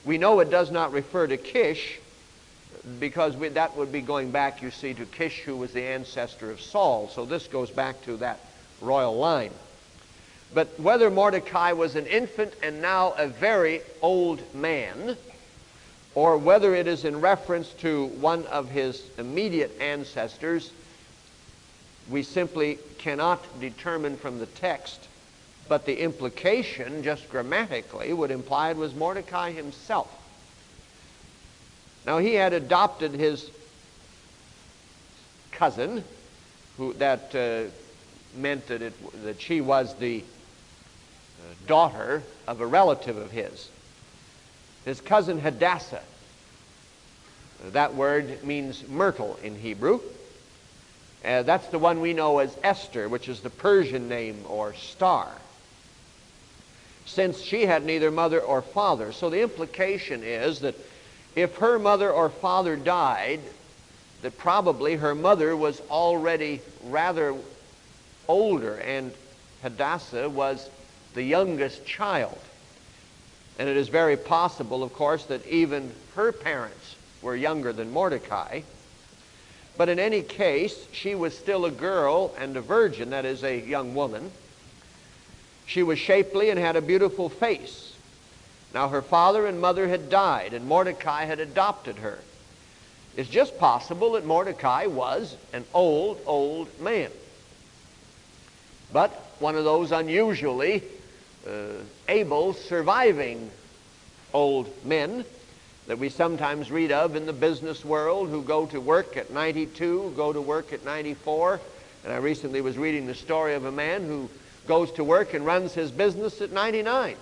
B: We know it does not refer to Kish, because that would be going back, you see, to Kish, who was the ancestor of Saul. So this goes back to that royal line. But whether Mordecai was an infant and now a very old man, or whether it is in reference to one of his immediate ancestors, we simply cannot determine from the text. But the implication, just grammatically, would imply it was Mordecai himself. Now, he had adopted his cousin, that meant that she was the daughter of a relative of his. His cousin Hadassah. That word means myrtle in Hebrew. That's the one we know as Esther, which is the Persian name or star, since she had neither mother or father. So the implication is that if her mother or father died, that probably her mother was already rather older, and Hadassah was the youngest child. And it is very possible, of course, that even her parents were younger than Mordecai. But in any case, she was still a girl and a virgin, that is, a young woman. She was shapely and had a beautiful face. Now, her father and mother had died, and Mordecai had adopted her. It's just possible that Mordecai was an old man. But one of those unusually able, surviving old men that we sometimes read of in the business world, who go to work at 92, go to work at 94. And I recently was reading the story of a man who goes to work and runs his business at 99.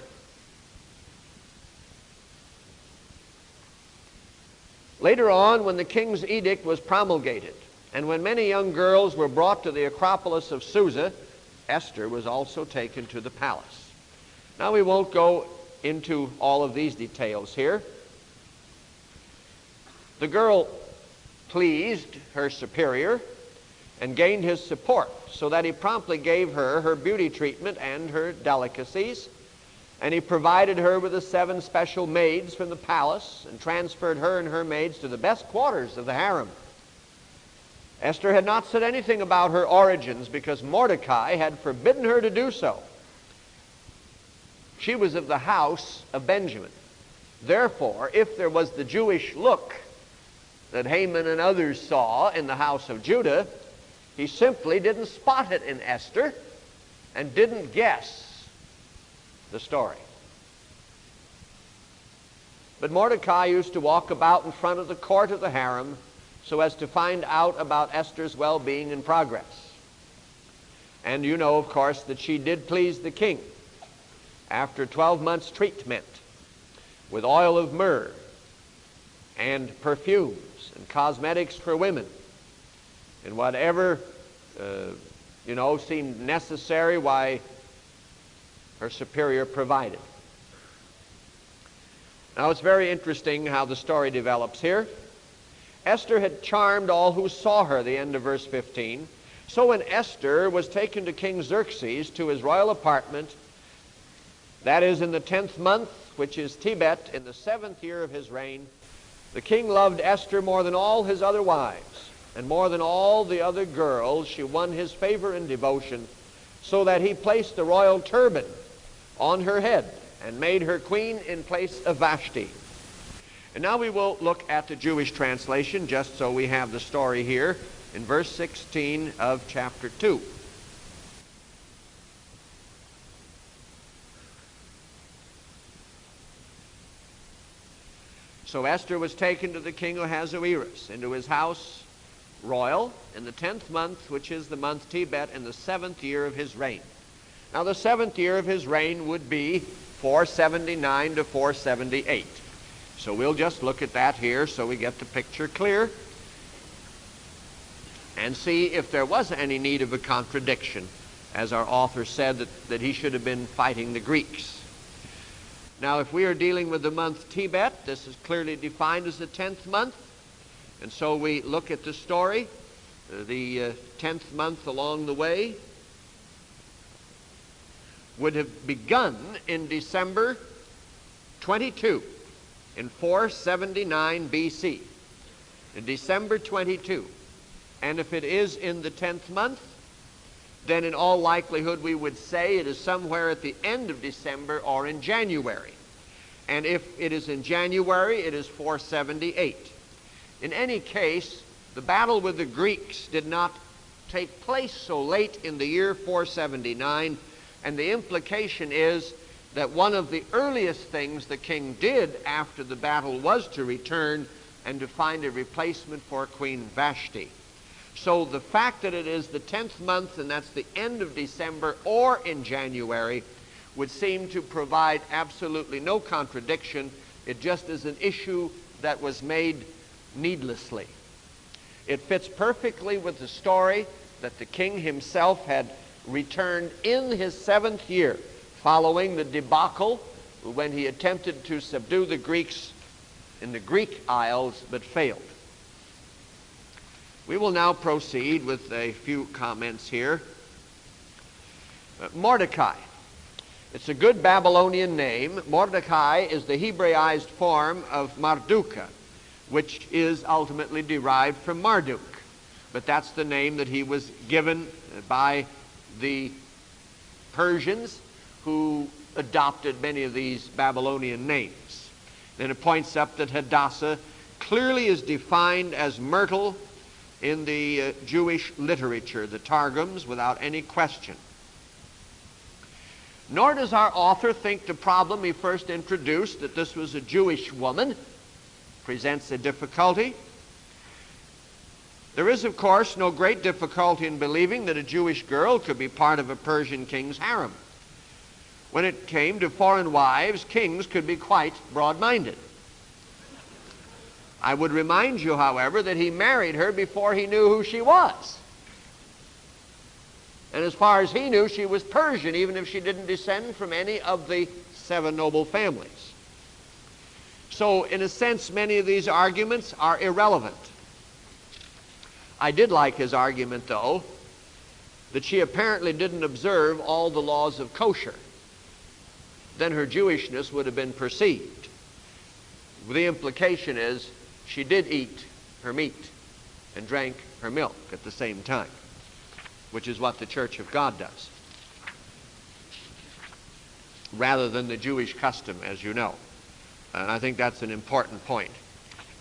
B: Later on, when the king's edict was promulgated, and when many young girls were brought to the Acropolis of Susa, Esther was also taken to the palace. Now, we won't go into all of these details here. The girl pleased her superior and gained his support, so that he promptly gave her her beauty treatment and her delicacies, and he provided her with the 7 special maids from the palace and transferred her and her maids to the best quarters of the harem. Esther had not said anything about her origins because Mordecai had forbidden her to do so. She was of the house of Benjamin. Therefore, if there was the Jewish look that Haman and others saw in the house of Judah, he simply didn't spot it in Esther and didn't guess the story. But Mordecai used to walk about in front of the court of the harem so as to find out about Esther's well-being and progress. And you know, of course, that she did please the king after 12 months' treatment with oil of myrrh and perfumes and cosmetics for women and whatever seemed necessary, why her superior provided. Now, it's very interesting how the story develops here. Esther had charmed all who saw her, the end of verse 15. So when Esther was taken to King Xerxes to his royal apartment, that is in the 10th month, which is Tebet, in the 7th year of his reign, the king loved Esther more than all his other wives, and more than all the other girls. She won his favor and devotion, so that he placed the royal turban on her head and made her queen in place of Vashti. And now we will look at the Jewish translation, just so we have the story here, in verse 16 of chapter 2. So Esther was taken to the king Ahasuerus into his house royal in the 10th month, which is the month Tebet, in the 7th year of his reign. Now the 7th year of his reign would be 479 to 478. So we'll just look at that here so we get the picture clear and see if there was any need of a contradiction, as our author said that he should have been fighting the Greeks. Now, if we are dealing with the month Tebet, this is clearly defined as the 10th month. And so we look at the story, the 10th month along the way would have begun in December 22, in 479 BC. In December 22. And if it is in the 10th month, then in all likelihood we would say it is somewhere at the end of December or in January. And if it is in January, it is 478. In any case, the battle with the Greeks did not take place so late in the year 479, and the implication is that one of the earliest things the king did after the battle was to return and to find a replacement for Queen Vashti. So the fact that it is the 10th month, and that's the end of December or in January, would seem to provide absolutely no contradiction. It just is an issue that was made needlessly. It fits perfectly with the story that the king himself had returned in his 7th year, following the debacle when he attempted to subdue the Greeks in the Greek Isles but failed. We will now proceed with a few comments here. Mordecai. It's a good Babylonian name. Mordecai is the Hebraized form of Marduka, which is ultimately derived from Marduk. But that's the name that he was given by the Persians, who adopted many of these Babylonian names. Then it points up that Hadassah clearly is defined as myrtle in the Jewish literature, the Targums, without any question. Nor does our author think the problem he first introduced, that this was a Jewish woman, presents a difficulty. There is, of course, no great difficulty in believing that a Jewish girl could be part of a Persian king's harem. When it came to foreign wives, kings could be quite broad-minded. I would remind you, however, that he married her before he knew who she was. And as far as he knew, she was Persian, even if she didn't descend from any of the 7 noble families. So, in a sense, many of these arguments are irrelevant. I did like his argument, though, that she apparently didn't observe all the laws of kosher. Then her Jewishness would have been perceived. The implication is she did eat her meat and drank her milk at the same time, which is what the Church of God does, rather than the Jewish custom, as you know. And I think that's an important point.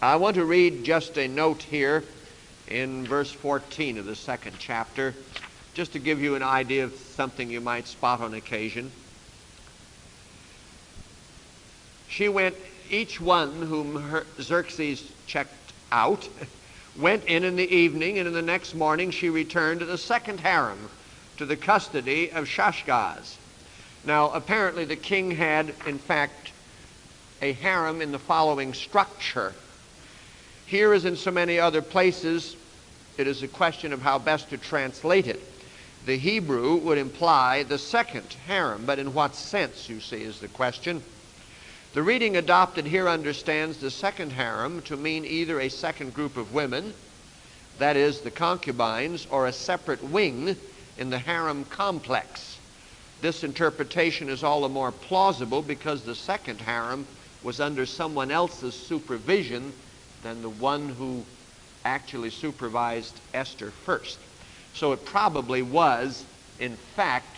B: I want to read just a note here in verse 14 of the 2nd chapter, just to give you an idea of something you might spot on occasion. She went, each one whom Xerxes checked out, went in the evening, and in the next morning she returned to the 2nd harem, to the custody of Shashgaz. Now, apparently the king had, in fact, a harem in the following structure. Here, as in so many other places, it is a question of how best to translate it. The Hebrew would imply the 2nd harem, but in what sense, you see, is the question. The reading adopted here understands the 2nd harem to mean either a second group of women, that is, the concubines, or a separate wing in the harem complex. This interpretation is all the more plausible because the 2nd harem was under someone else's supervision than the one who actually supervised Esther first. So it probably was, in fact,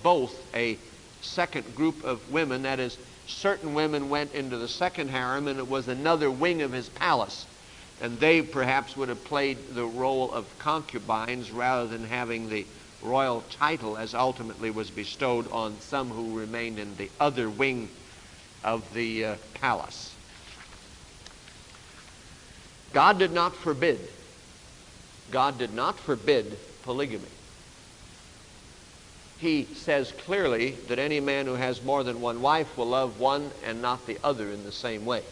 B: both a second group of women, that is, certain women went into the 2nd harem, and it was another wing of his palace. And they perhaps would have played the role of concubines rather than having the royal title, as ultimately was bestowed on some who remained in the other wing of the palace. God did not forbid polygamy. He says clearly that any man who has more than one wife will love one and not the other in the same way.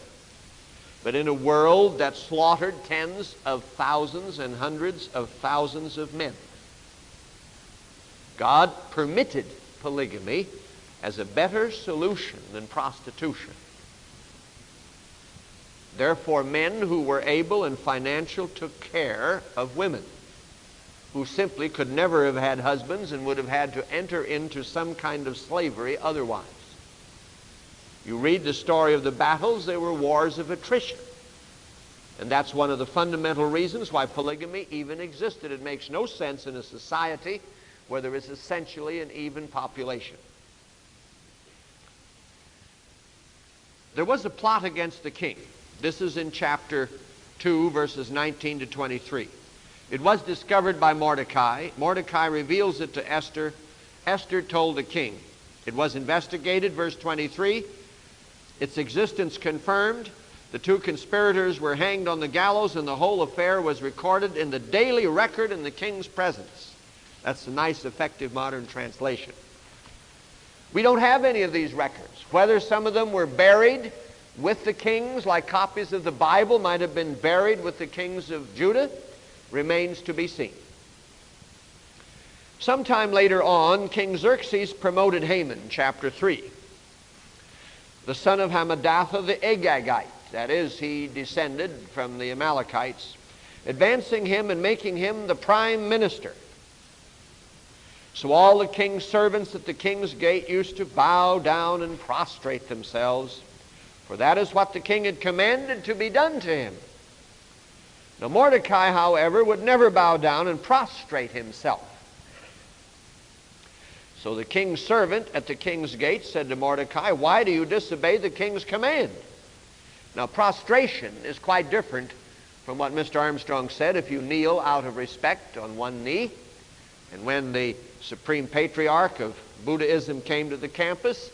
B: But in a world that slaughtered tens of thousands and hundreds of thousands of men, God permitted polygamy as a better solution than prostitution. Therefore, men who were able and financial took care of women who simply could never have had husbands and would have had to enter into some kind of slavery otherwise. You read the story of the battles, they were wars of attrition. And that's one of the fundamental reasons why polygamy even existed. It makes no sense in a society where there is essentially an even population. There was a plot against the king. This is in chapter 2, verses 19 to 23. It was discovered by Mordecai. Mordecai reveals it to Esther. Esther told the king. It was investigated, verse 23. Its existence confirmed. The 2 conspirators were hanged on the gallows, and the whole affair was recorded in the daily record in the king's presence. That's a nice, effective modern translation. We don't have any of these records. Whether some of them were buried with the kings, like copies of the Bible might have been buried with the kings of Judah, remains to be seen. Sometime later on, King Xerxes promoted Haman, chapter 3, the son of Hammedatha the Agagite. That is, he descended from the Amalekites, advancing him and making him the prime minister. So all the king's servants at the king's gate used to bow down and prostrate themselves, for that is what the king had commanded to be done to him. Now Mordecai, however, would never bow down and prostrate himself. So the king's servant at the king's gate said to Mordecai, "Why do you disobey the king's command?" Now prostration is quite different from what Mr. Armstrong said, if you kneel out of respect on one knee. And when the supreme patriarch of Buddhism came to the campus,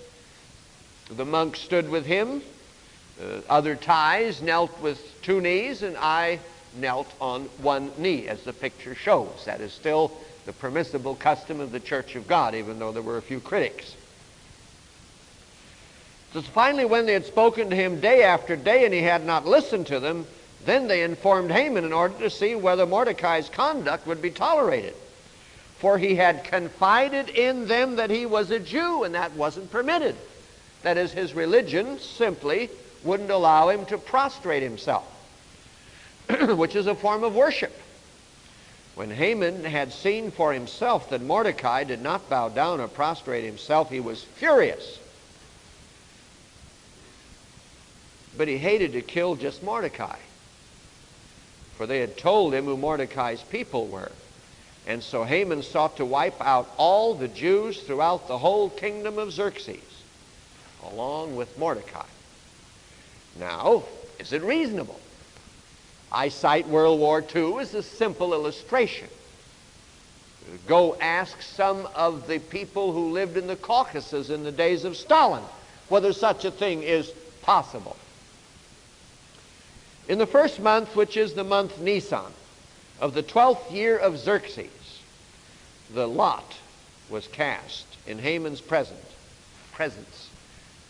B: the monk stood with him. Other Thais knelt with two knees, and I knelt on one knee, as the picture shows. That is still the permissible custom of the Church of God, even though there were a few critics. So finally, when they had spoken to him day after day and he had not listened to them, then they informed Haman in order to see whether Mordecai's conduct would be tolerated. For he had confided in them that he was a Jew, and that wasn't permitted. That is, his religion simply wouldn't allow him to prostrate himself, which is a form of worship. When Haman had seen for himself that Mordecai did not bow down or prostrate himself, he was furious. But he hated to kill just Mordecai, for they had told him who Mordecai's people were. And so Haman sought to wipe out all the Jews throughout the whole kingdom of Xerxes, along with Mordecai. Now, is it reasonable? I cite World War II as a simple illustration. Go ask some of the people who lived in the Caucasus in the days of Stalin whether such a thing is possible. In the first month, which is the month Nisan, of the 12th year of Xerxes, the lot was cast in Haman's presence.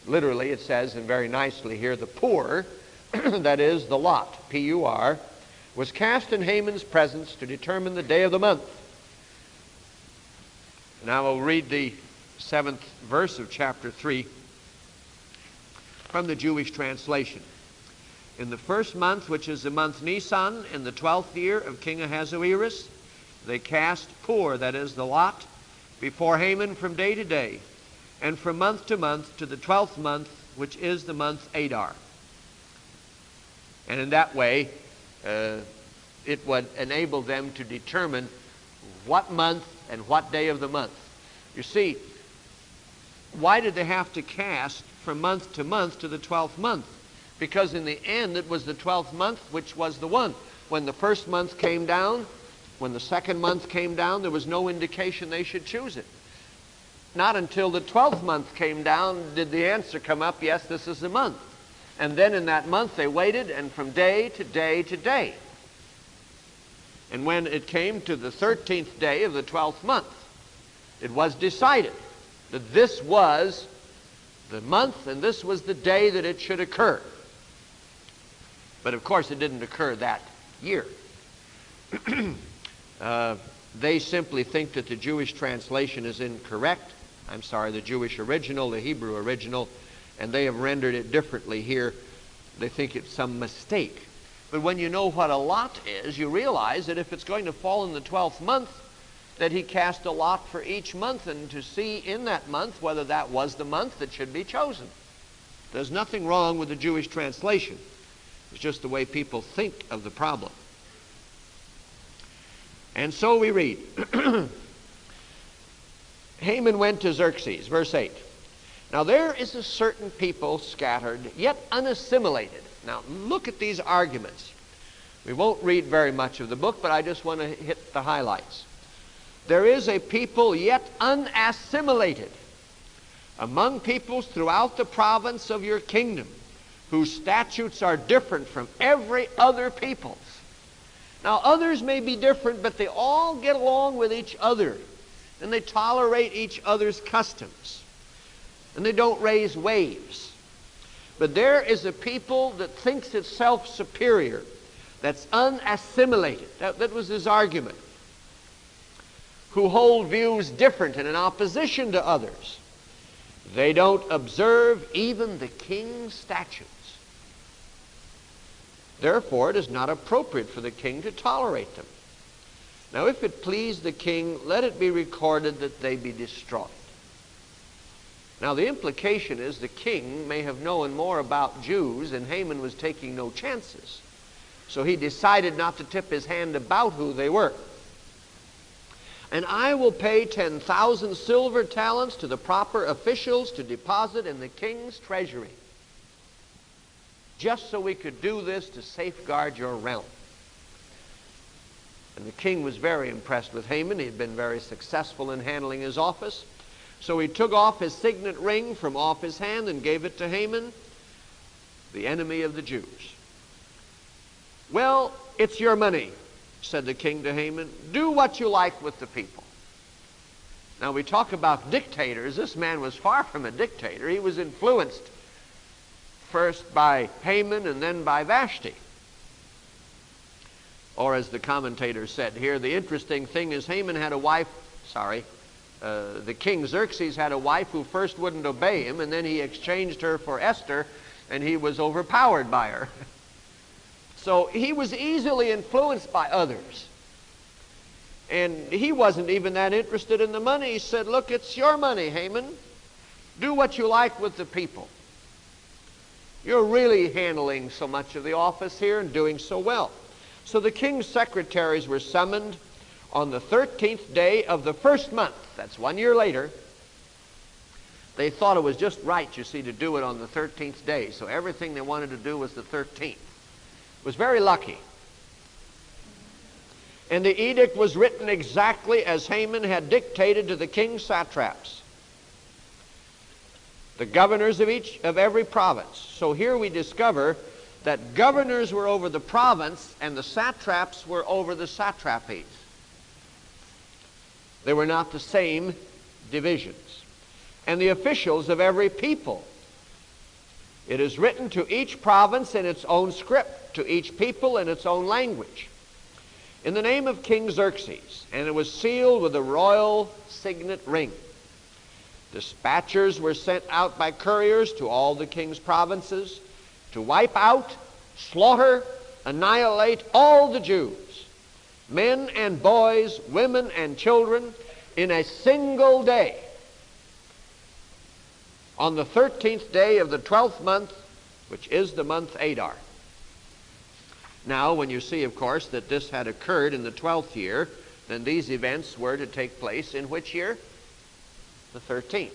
B: Literally, it says, and very nicely here, the poor, that is, the lot, P-U-R, was cast in Haman's presence to determine the day of the month. Now we'll read the 7th verse of chapter 3 from the Jewish translation. In the first month, which is the month Nisan, in the 12th year of King Ahasuerus, they cast pur, that is, the lot, before Haman from day to day, and from month to month, to the 12th month, which is the month Adar. And in that way, it would enable them to determine what month and what day of the month. You see, why did they have to cast from month to month to the 12th month? Because in the end, it was the 12th month which was the one. When the first month came down, when the second month came down, there was no indication they should choose it. Not until the 12th month came down did the answer come up, yes, this is the month. And then in that month they waited, and from day to day to day. And when it came to the 13th day of the 12th month, it was decided that this was the month and this was the day that it should occur. But of course it didn't occur that year. They simply think that the Jewish translation is incorrect. I'm sorry, the Jewish original, the Hebrew original, and they have rendered it differently here. They think it's some mistake. But when you know what a lot is, you realize that if it's going to fall in the 12th month, that he cast a lot for each month, and to see in that month whether that was the month that should be chosen. There's nothing wrong with the Jewish translation. It's just the way people think of the problem. And so we read, Haman went to Xerxes, verse 8. Now there is a certain people scattered, yet unassimilated. Now look at these arguments. We won't read very much of the book, but I just want to hit the highlights. There is a people yet unassimilated among peoples throughout the province of your kingdom, whose statutes are different from every other people's. Now others may be different, but they all get along with each other, and they tolerate each other's customs, and they don't raise waves. But there is a people that thinks itself superior, that's unassimilated. That was his argument. Who hold views different and in opposition to others. They don't observe even the king's statutes. Therefore, it is not appropriate for the king to tolerate them. Now, if it please the king, let it be recorded that they be destroyed. Now, the implication is the king may have known more about Jews, and Haman was taking no chances. So he decided not to tip his hand about who they were. And I will pay 10,000 silver talents to the proper officials to deposit in the king's treasury, just so we could do this to safeguard your realm. And the king was very impressed with Haman. He had been very successful in handling his office. So he took off his signet ring from off his hand and gave it to Haman, the enemy of the Jews. Well, it's your money, said the king to Haman. Do what you like with the people. Now, we talk about dictators. This man was far from a dictator. He was influenced first by Haman and then by Vashti. Or as the commentator said here, the interesting thing is Haman had a wife, the king Xerxes had a wife who first wouldn't obey him, and then he exchanged her for Esther, and he was overpowered by her. So he was easily influenced by others. And he wasn't even that interested in the money. He said, look, it's your money, Haman. Do what you like with the people. You're really handling so much of the office here and doing so well. So the king's secretaries were summoned on the 13th day of the first month. That's 1 year later. They thought it was just right, you see, to do it on the 13th day. So everything they wanted to do was the 13th. It was very lucky. And the edict was written exactly as Haman had dictated to the king's satraps, the governors of every province. So here we discover that governors were over the province and the satraps were over the satrapies. They were not the same divisions. And the officials of every people. It is written to each province in its own script, to each people in its own language, in the name of King Xerxes, and it was sealed with a royal signet ring. Dispatchers were sent out by couriers to all the king's provinces to wipe out, slaughter, annihilate all the Jews, men and boys, women and children, in a single day, on the 13th day of the 12th month, which is the month Adar. Now, when you see, of course, that this had occurred in the 12th year, then these events were to take place in which year? The 13th.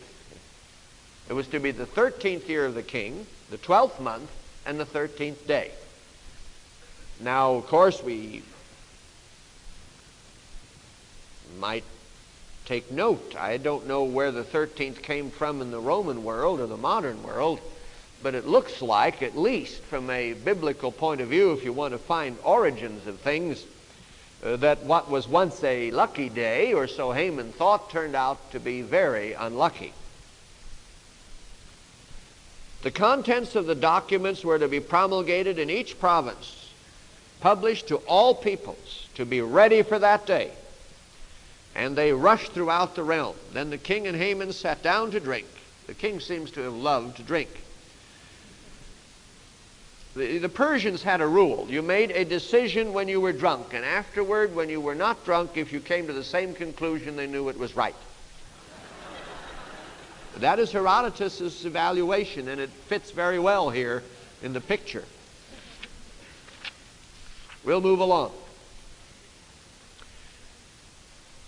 B: It was to be the 13th year of the king, the 12th month, and the 13th day. Now, of course, we might take note. I don't know where the 13th came from in the Roman world or the modern world, but it looks like, at least from a biblical point of view, if you want to find origins of things, that what was once a lucky day, or so Haman thought, turned out to be very unlucky. The contents of the documents were to be promulgated in each province, published to all peoples, to be ready for that day. And they rushed throughout the realm. Then the king and Haman sat down to drink. The king seems to have loved to drink. The Persians had a rule. You made a decision when you were drunk, and afterward, when you were not drunk, if you came to the same conclusion, they knew it was right. That is Herodotus' evaluation, and it fits very well here in the picture. We'll move along.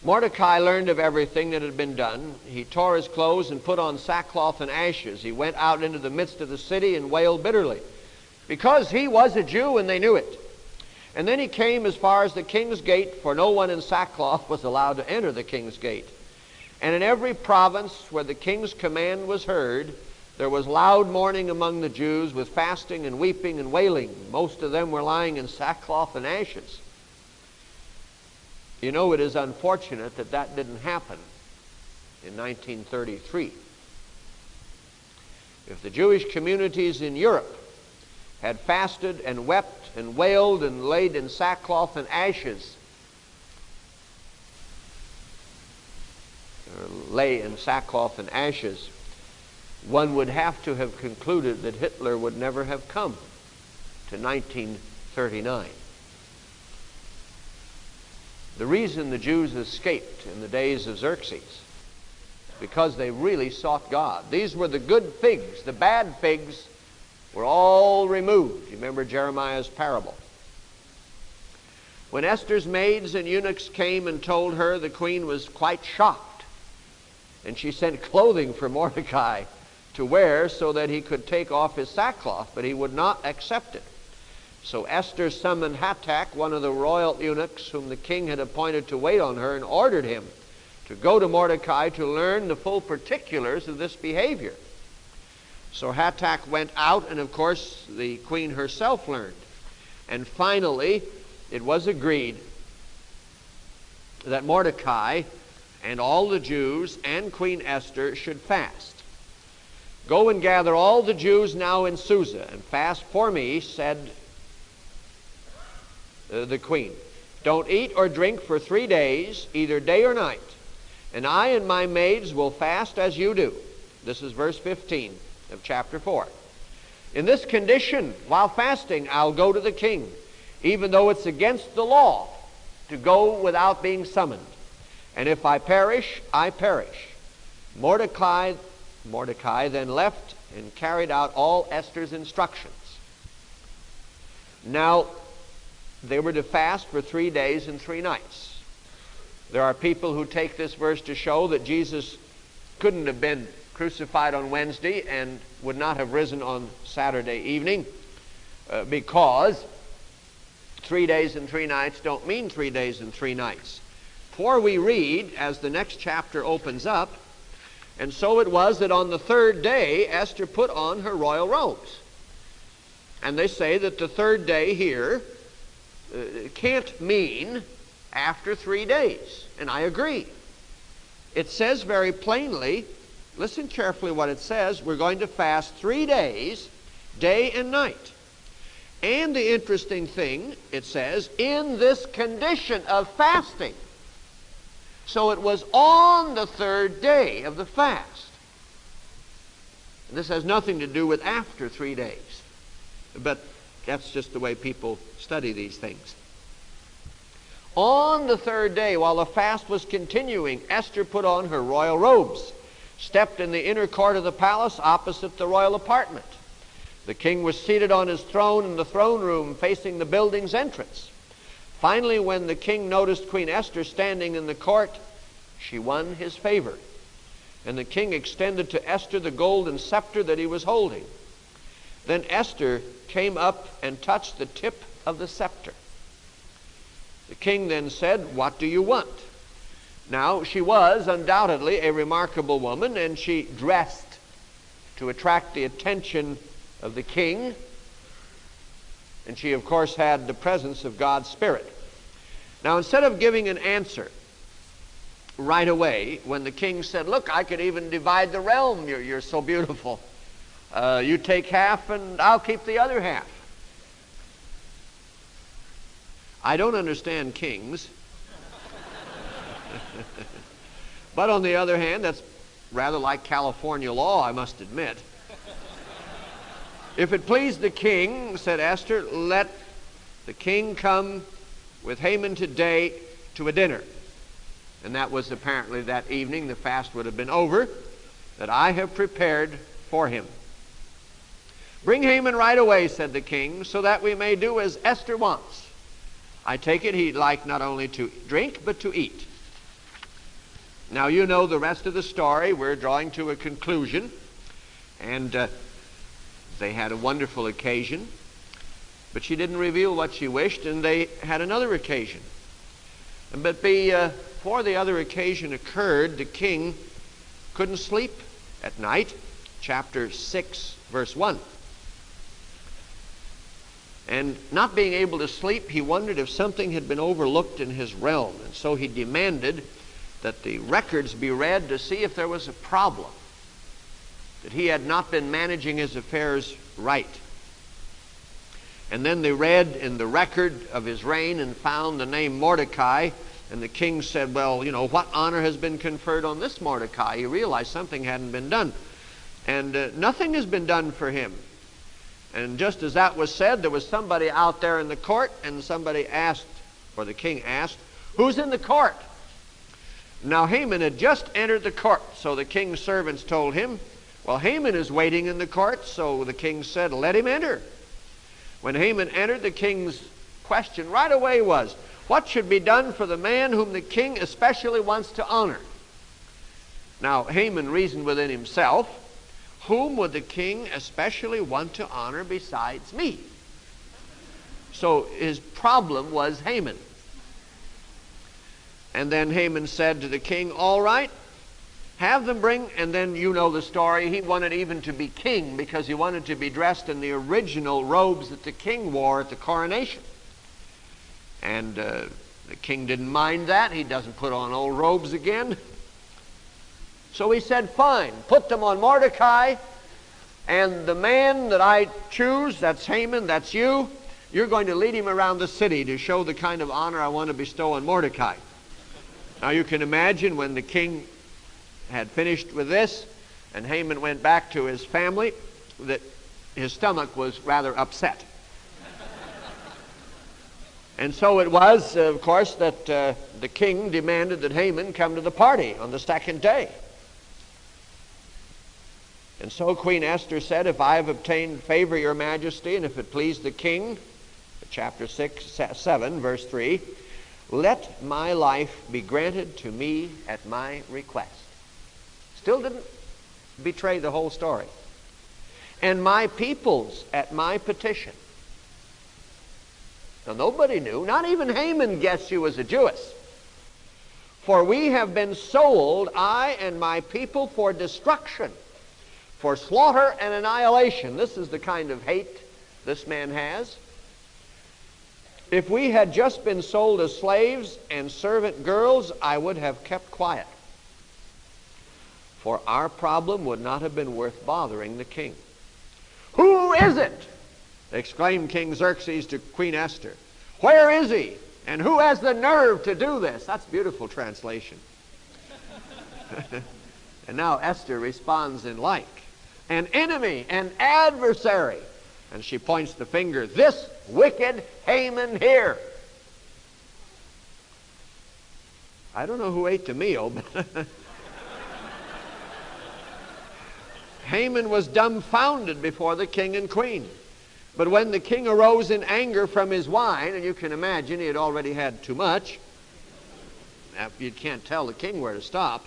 B: Mordecai learned of everything that had been done. He tore his clothes and put on sackcloth and ashes. He went out into the midst of the city and wailed bitterly, because he was a Jew and they knew it. And then he came as far as the king's gate, for no one in sackcloth was allowed to enter the king's gate. And in every province where the king's command was heard, there was loud mourning among the Jews, with fasting and weeping and wailing. Most of them were lying in sackcloth and ashes. You know, it is unfortunate that that didn't happen in 1933. If the Jewish communities in Europe had fasted and wept and wailed and laid in sackcloth and ashes, or lay in sackcloth and ashes, one would have to have concluded that Hitler would never have come to 1933. 39. The reason the Jews escaped in the days of Xerxes, because they really sought God. These were the good figs. The bad figs were all removed. You remember Jeremiah's parable. When Esther's maids and eunuchs came and told her, the queen was quite shocked. And she sent clothing for Mordecai to wear so that he could take off his sackcloth, but he would not accept it. So Esther summoned Hatak, one of the royal eunuchs whom the king had appointed to wait on her, and ordered him to go to Mordecai to learn the full particulars of this behavior. So Hatak went out, and of course the queen herself learned. And finally, it was agreed that Mordecai and all the Jews and Queen Esther should fast. Go and gather all the Jews now in Susa, and fast for me, said the queen. Don't eat or drink for 3 days, either day or night. And I and my maids will fast as you do. This is verse 15 of chapter 4. In this condition, while fasting, I'll go to the king, even though it's against the law to go without being summoned. And if I perish, I perish. Mordecai then left and carried out all Esther's instructions. Now, they were to fast for 3 days and 3 nights. There are people who take this verse to show that Jesus couldn't have been crucified on Wednesday and would not have risen on Saturday evening because 3 days and 3 nights don't mean 3 days and 3 nights. For we read, as the next chapter opens up, and so it was that on the 3rd day Esther put on her royal robes. And they say that the 3rd day here can't mean after 3 days. And I agree. It says very plainly, listen carefully what it says, we're going to fast 3 days, day and night. And the interesting thing, it says, in this condition of fasting. So it was on the 3rd day of the fast. And this has nothing to do with after 3 days. But that's just the way people study these things. On the 3rd day, while the fast was continuing, Esther put on her royal robes, stepped in the inner court of the palace opposite the royal apartment. The king was seated on his throne in the throne room facing the building's entrance. Finally, when the king noticed Queen Esther standing in the court, she won his favor. And the king extended to Esther the golden scepter that he was holding. Then Esther came up and touched the tip of the scepter. The king then said, "What do you want?" Now, she was undoubtedly a remarkable woman, and she dressed to attract the attention of the king. And she, of course, had the presence of God's Spirit. Now, instead of giving an answer right away, when the king said, "Look, I could even divide the realm. You're so beautiful. You take half and I'll keep the other half." I don't understand kings. But on the other hand, that's rather like California law, I must admit. If it pleased the king, said Esther, let the king come with Haman today to a dinner. And that was apparently that evening, the fast would have been over, that I have prepared for him. Bring Haman right away, said the king, so that we may do as Esther wants. I take it he'd like not only to drink, but to eat. Now you know the rest of the story. We're drawing to a conclusion. And they had a wonderful occasion. But she didn't reveal what she wished, and they had another occasion. But before the other occasion occurred, the king couldn't sleep at night. Chapter 6, verse 1. And not being able to sleep, he wondered if something had been overlooked in his realm. And so he demanded that the records be read to see if there was a problem, that he had not been managing his affairs right. And then they read in the record of his reign and found the name Mordecai. And the king said, well, you know, what honor has been conferred on this Mordecai? He realized something hadn't been done. And nothing has been done for him. And just as that was said, there was somebody out there in the court, and somebody asked, or the king asked, "Who's in the court?" Now Haman had just entered the court, so the king's servants told him, "Well, Haman is waiting in the court," so the king said, "Let him enter." When Haman entered, the king's question right away was, what should be done for the man whom the king especially wants to honor? Now Haman reasoned within himself, whom would the king especially want to honor besides me? So his problem was Haman. And then Haman said to the king, "All right, have them bring," and then you know the story. He wanted even to be king because he wanted to be dressed in the original robes that the king wore at the coronation. And the king didn't mind that. He doesn't put on old robes again. So he said, "Fine, put them on Mordecai, and the man that I choose, that's Haman, that's you, you're going to lead him around the city to show the kind of honor I want to bestow on Mordecai." Now you can imagine when the king had finished with this and Haman went back to his family, that his stomach was rather upset. And so it was, of course, that the king demanded that Haman come to the party on the second day. And so Queen Esther said, "If I have obtained favor, your majesty, and if it please the king," chapter 7, verse 3, "let my life be granted to me at my request." Still didn't betray the whole story. "And my peoples at my petition." Now nobody knew, not even Haman guessed she was a Jewess. "For we have been sold, I and my people, for destruction, for slaughter and annihilation." This is the kind of hate this man has. "If we had just been sold as slaves and servant girls, I would have kept quiet. For our problem would not have been worth bothering the king." "Who is it?" exclaimed King Xerxes to Queen Esther. "Where is he? And who has the nerve to do this?" That's beautiful translation. And now Esther responds in like. "An enemy, an adversary." And she points the finger, "This wicked Haman here." I don't know who ate the meal, but Haman was dumbfounded before the king and queen. But when the king arose in anger from his wine, and you can imagine he had already had too much, you can't tell the king where to stop,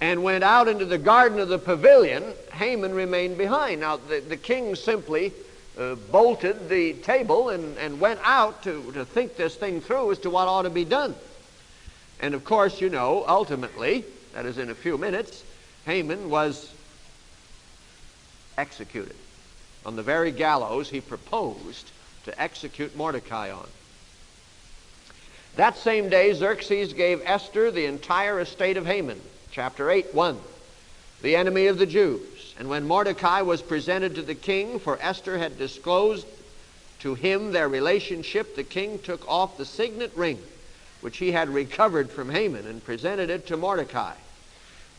B: and went out into the garden of the pavilion, Haman remained behind. Now the king simply bolted the table and went out to think this thing through as to what ought to be done. And of course, you know, ultimately, that is in a few minutes, Haman was executed on the very gallows he proposed to execute Mordecai on. That same day, Xerxes gave Esther the entire estate of Haman. Chapter 8, 1, the enemy of the Jews. And when Mordecai was presented to the king, for Esther had disclosed to him their relationship, the king took off the signet ring which he had recovered from Haman and presented it to Mordecai.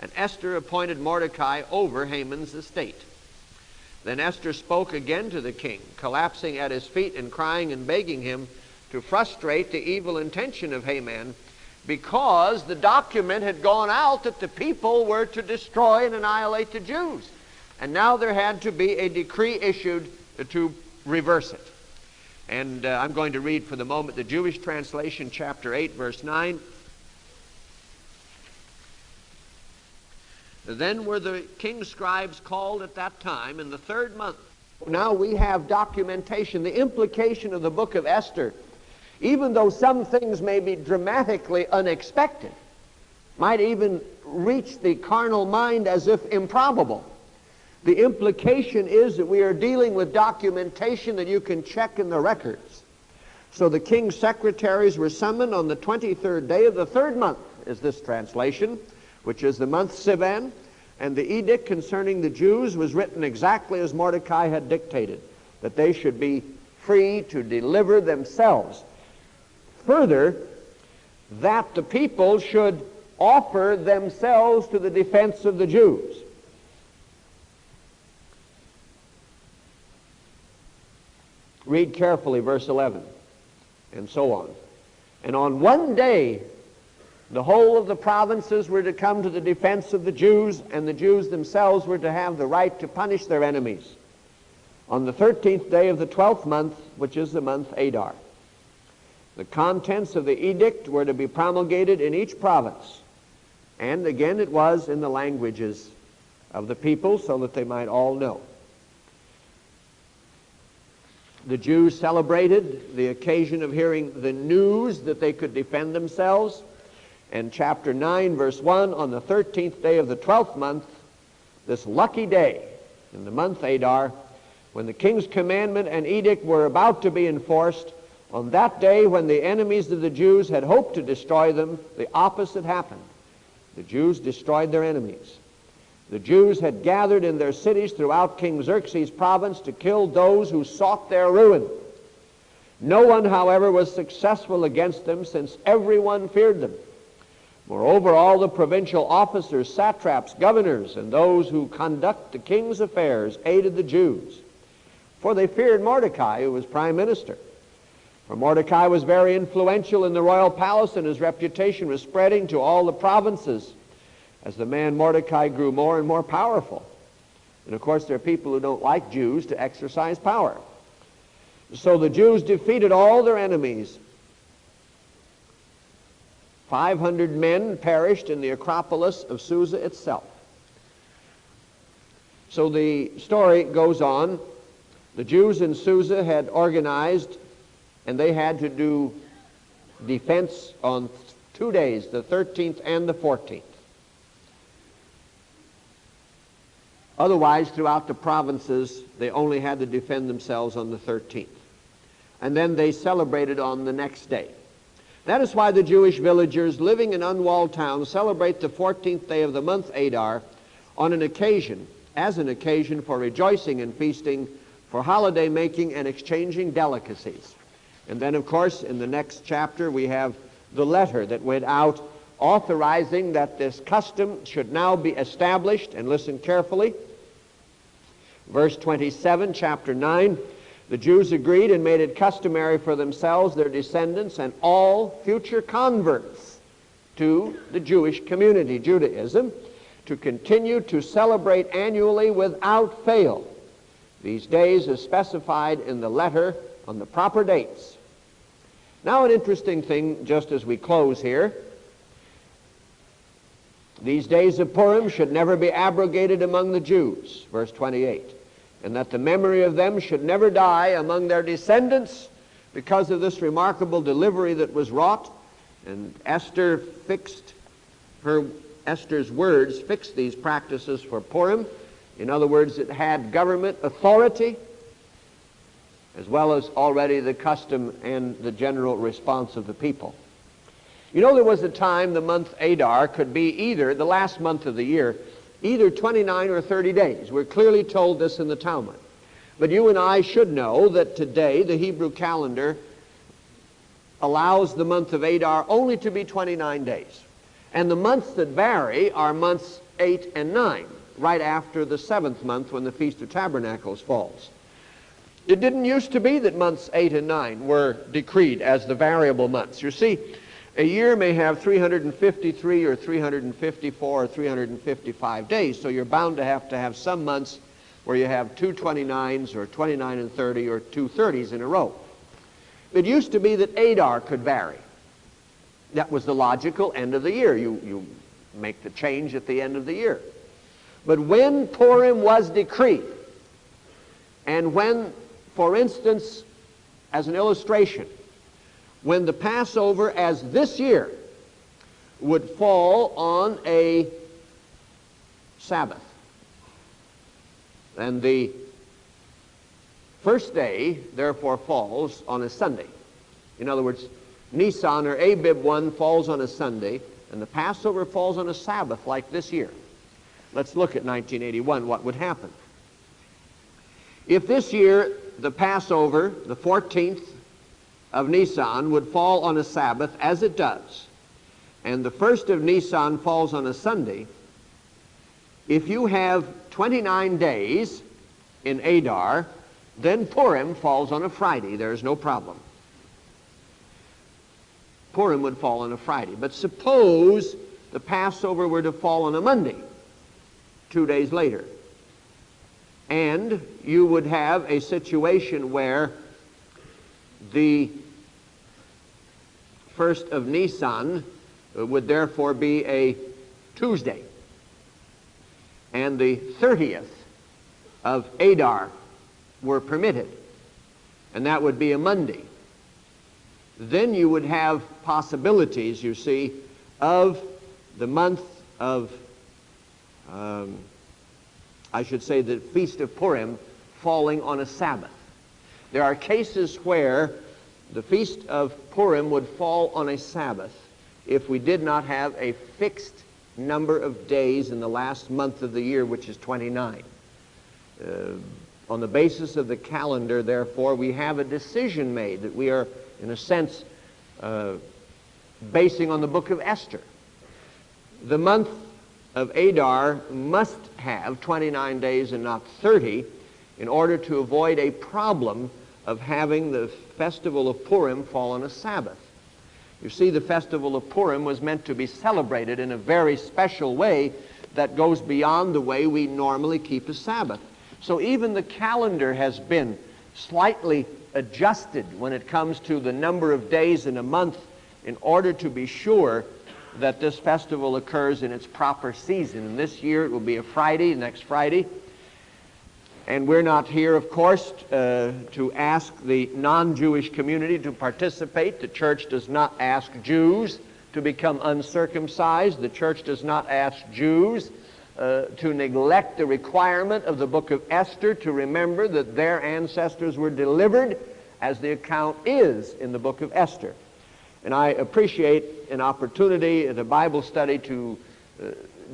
B: And Esther appointed Mordecai over Haman's estate. Then Esther spoke again to the king, collapsing at his feet and crying and begging him to frustrate the evil intention of Haman, because the document had gone out that the people were to destroy and annihilate the Jews. And now there had to be a decree issued to reverse it. And I'm going to read for the moment the Jewish translation, chapter 8, verse 9. Then were the king's scribes called at that time in the 3rd month. Now we have documentation, the implication of the book of Esther, even though some things may be dramatically unexpected, might even reach the carnal mind as if improbable. The implication is that we are dealing with documentation that you can check in the records. So the king's secretaries were summoned on the 23rd day of the 3rd month, is this translation, which is the month Sivan, and the edict concerning the Jews was written exactly as Mordecai had dictated, that they should be free to deliver themselves. Further, that the people should offer themselves to the defense of the Jews.
C: Read carefully verse 11, and so on. And on one day, the whole of the provinces were to come to the defense of the Jews, and the Jews themselves were to have the right to punish their enemies on the 13th day of the 12th month, which is the month Adar. The contents of the edict were to be promulgated in each province, and again it was in the languages of the people so that they might all know. The Jews celebrated the occasion of hearing the news that they could defend themselves. And chapter 9, verse 1, on the 13th day of the 12th month, this lucky day in the month Adar, when the king's commandment and edict were about to be enforced, on that day when the enemies of the Jews had hoped to destroy them, the opposite happened. The Jews destroyed their enemies. The Jews had gathered in their cities throughout King Xerxes' province to kill those who sought their ruin. No one, however, was successful against them, since everyone feared them. Moreover, all the provincial officers, satraps, governors, and those who conduct the king's affairs aided the Jews, for they feared Mordecai, who was prime minister. For Mordecai was very influential in the royal palace, and his reputation was spreading to all the provinces as the man Mordecai grew more and more powerful. And of course, there are people who don't like Jews to exercise power. So the Jews defeated all their enemies. 500 men perished in the Acropolis of Susa itself. So the story goes on. The Jews in Susa had organized, and they had to do defense on 2 days, the 13th and the 14th. Otherwise, throughout the provinces, they only had to defend themselves on the 13th. And then they celebrated on the next day. That is why the Jewish villagers living in unwalled towns celebrate the 14th day of the month Adar on an occasion, as an occasion for rejoicing and feasting, for holiday making and exchanging delicacies. And then, of course, in the next chapter, we have the letter that went out authorizing that this custom should now be established. And listen carefully. Verse 27, chapter 9, the Jews agreed and made it customary for themselves, their descendants, and all future converts to the Jewish community, Judaism, to continue to celebrate annually without fail these days as specified in the letter on the proper dates. Now, an interesting thing, just as we close here, these days of Purim should never be abrogated among the Jews, verse 28, and that the memory of them should never die among their descendants because of this remarkable delivery that was wrought. And Esther Esther's words fixed these practices for Purim. In other words, it had government authority, as well as already the custom and the general response of the people. You know, there was a time the month Adar could be either, the last month of the year, either 29 or 30 days. We're clearly told this in the Talmud. But you and I should know that today the Hebrew calendar allows the month of Adar only to be 29 days. And the months that vary are months 8 and 9, right after the 7th month when the Feast of Tabernacles falls. It didn't used to be that months 8 and 9 were decreed as the variable months. You see, a year may have 353 or 354 or 355 days, so you're bound to have some months where you have 2 29s or 29 and 30 or 2 30s in a row. It used to be that Adar could vary. That was the logical end of the year. You make the change at the end of the year. But when Purim was decreed, and when, for instance, as an illustration, when the Passover, as this year, would fall on a Sabbath, and the first day, therefore, falls on a Sunday. In other words, Nisan or Abib 1 falls on a Sunday, and the Passover falls on a Sabbath like this year. Let's look at 1981, what would happen. If this year the Passover, the 14th of Nisan, would fall on a Sabbath, as it does, and the 1st of Nisan falls on a Sunday, if you have 29 days in Adar, then Purim falls on a Friday. There's no problem. Purim would fall on a Friday. But suppose the Passover were to fall on a Monday, 2 days later. And you would have a situation where the 1st of Nisan would therefore be a Tuesday. And the 30th of Adar were permitted. And that would be a Monday. Then you would have possibilities, you see, of the month of, I should say, the Feast of Purim falling on a Sabbath. There are cases where the Feast of Purim would fall on a Sabbath if we did not have a fixed number of days in the last month of the year, which is 29. On the basis of the calendar, therefore, we have a decision made that we are, in a sense, basing on the book of Esther. The month of Adar must have 29 days and not 30 in order to avoid a problem of having the festival of Purim fall on a Sabbath. You see, the festival of Purim was meant to be celebrated in a very special way that goes beyond the way we normally keep a Sabbath. So even the calendar has been slightly adjusted when it comes to the number of days in a month in order to be sure that this festival occurs in its proper season. And this year it will be a Friday, next Friday. And we're not here, of course, to ask the non-Jewish community to participate. The church does not ask Jews to become uncircumcised. The church does not ask Jews to neglect the requirement of the book of Esther to remember that their ancestors were delivered, as the account is in the book of Esther. And I appreciate an opportunity at a Bible study to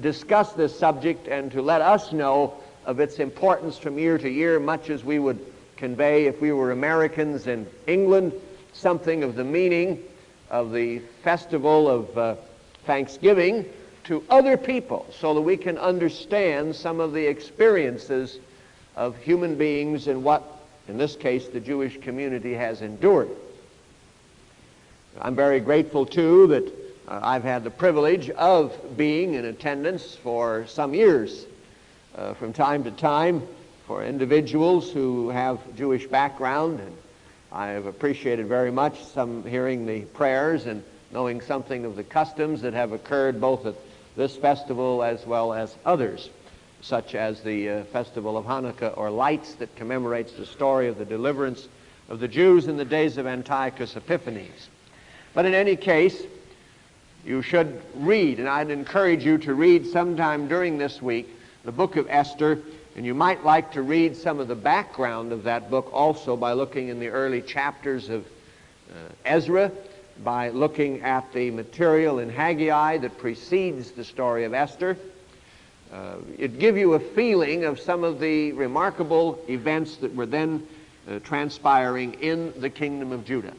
C: discuss this subject and to let us know of its importance from year to year, much as we would convey if we were Americans in England something of the meaning of the festival of Thanksgiving to other people, so that we can understand some of the experiences of human beings and what, in this case, the Jewish community has endured. I'm very grateful, too, that I've had the privilege of being in attendance for some years, from time to time, for individuals who have Jewish background, and I have appreciated very much some hearing the prayers and knowing something of the customs that have occurred both at this festival as well as others, such as the festival of Hanukkah, or lights, that commemorates the story of the deliverance of the Jews in the days of Antiochus Epiphanes. But in any case, you should read, and I'd encourage you to read sometime during this week, the book of Esther, and you might like to read some of the background of that book also by looking in the early chapters of Ezra, by looking at the material in Haggai that precedes the story of Esther. It'd give you a feeling of some of the remarkable events that were then transpiring in the kingdom of Judah.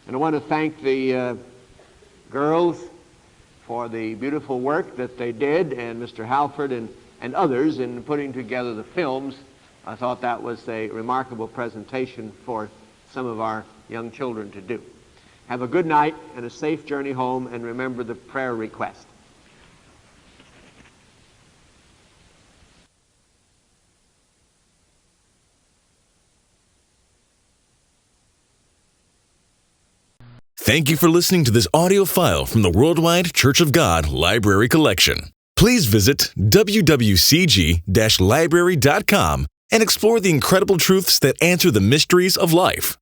C: And I want to thank the girls for the beautiful work that they did, and Mr. Halford and others in putting together the films. I thought that was a remarkable presentation for some of our young children to do. Have a good night and a safe journey home, and remember the prayer request.
A: Thank you for listening to this audio file from the Worldwide Church of God Library Collection. Please visit wwcg-library.com and explore the incredible truths that answer the mysteries of life.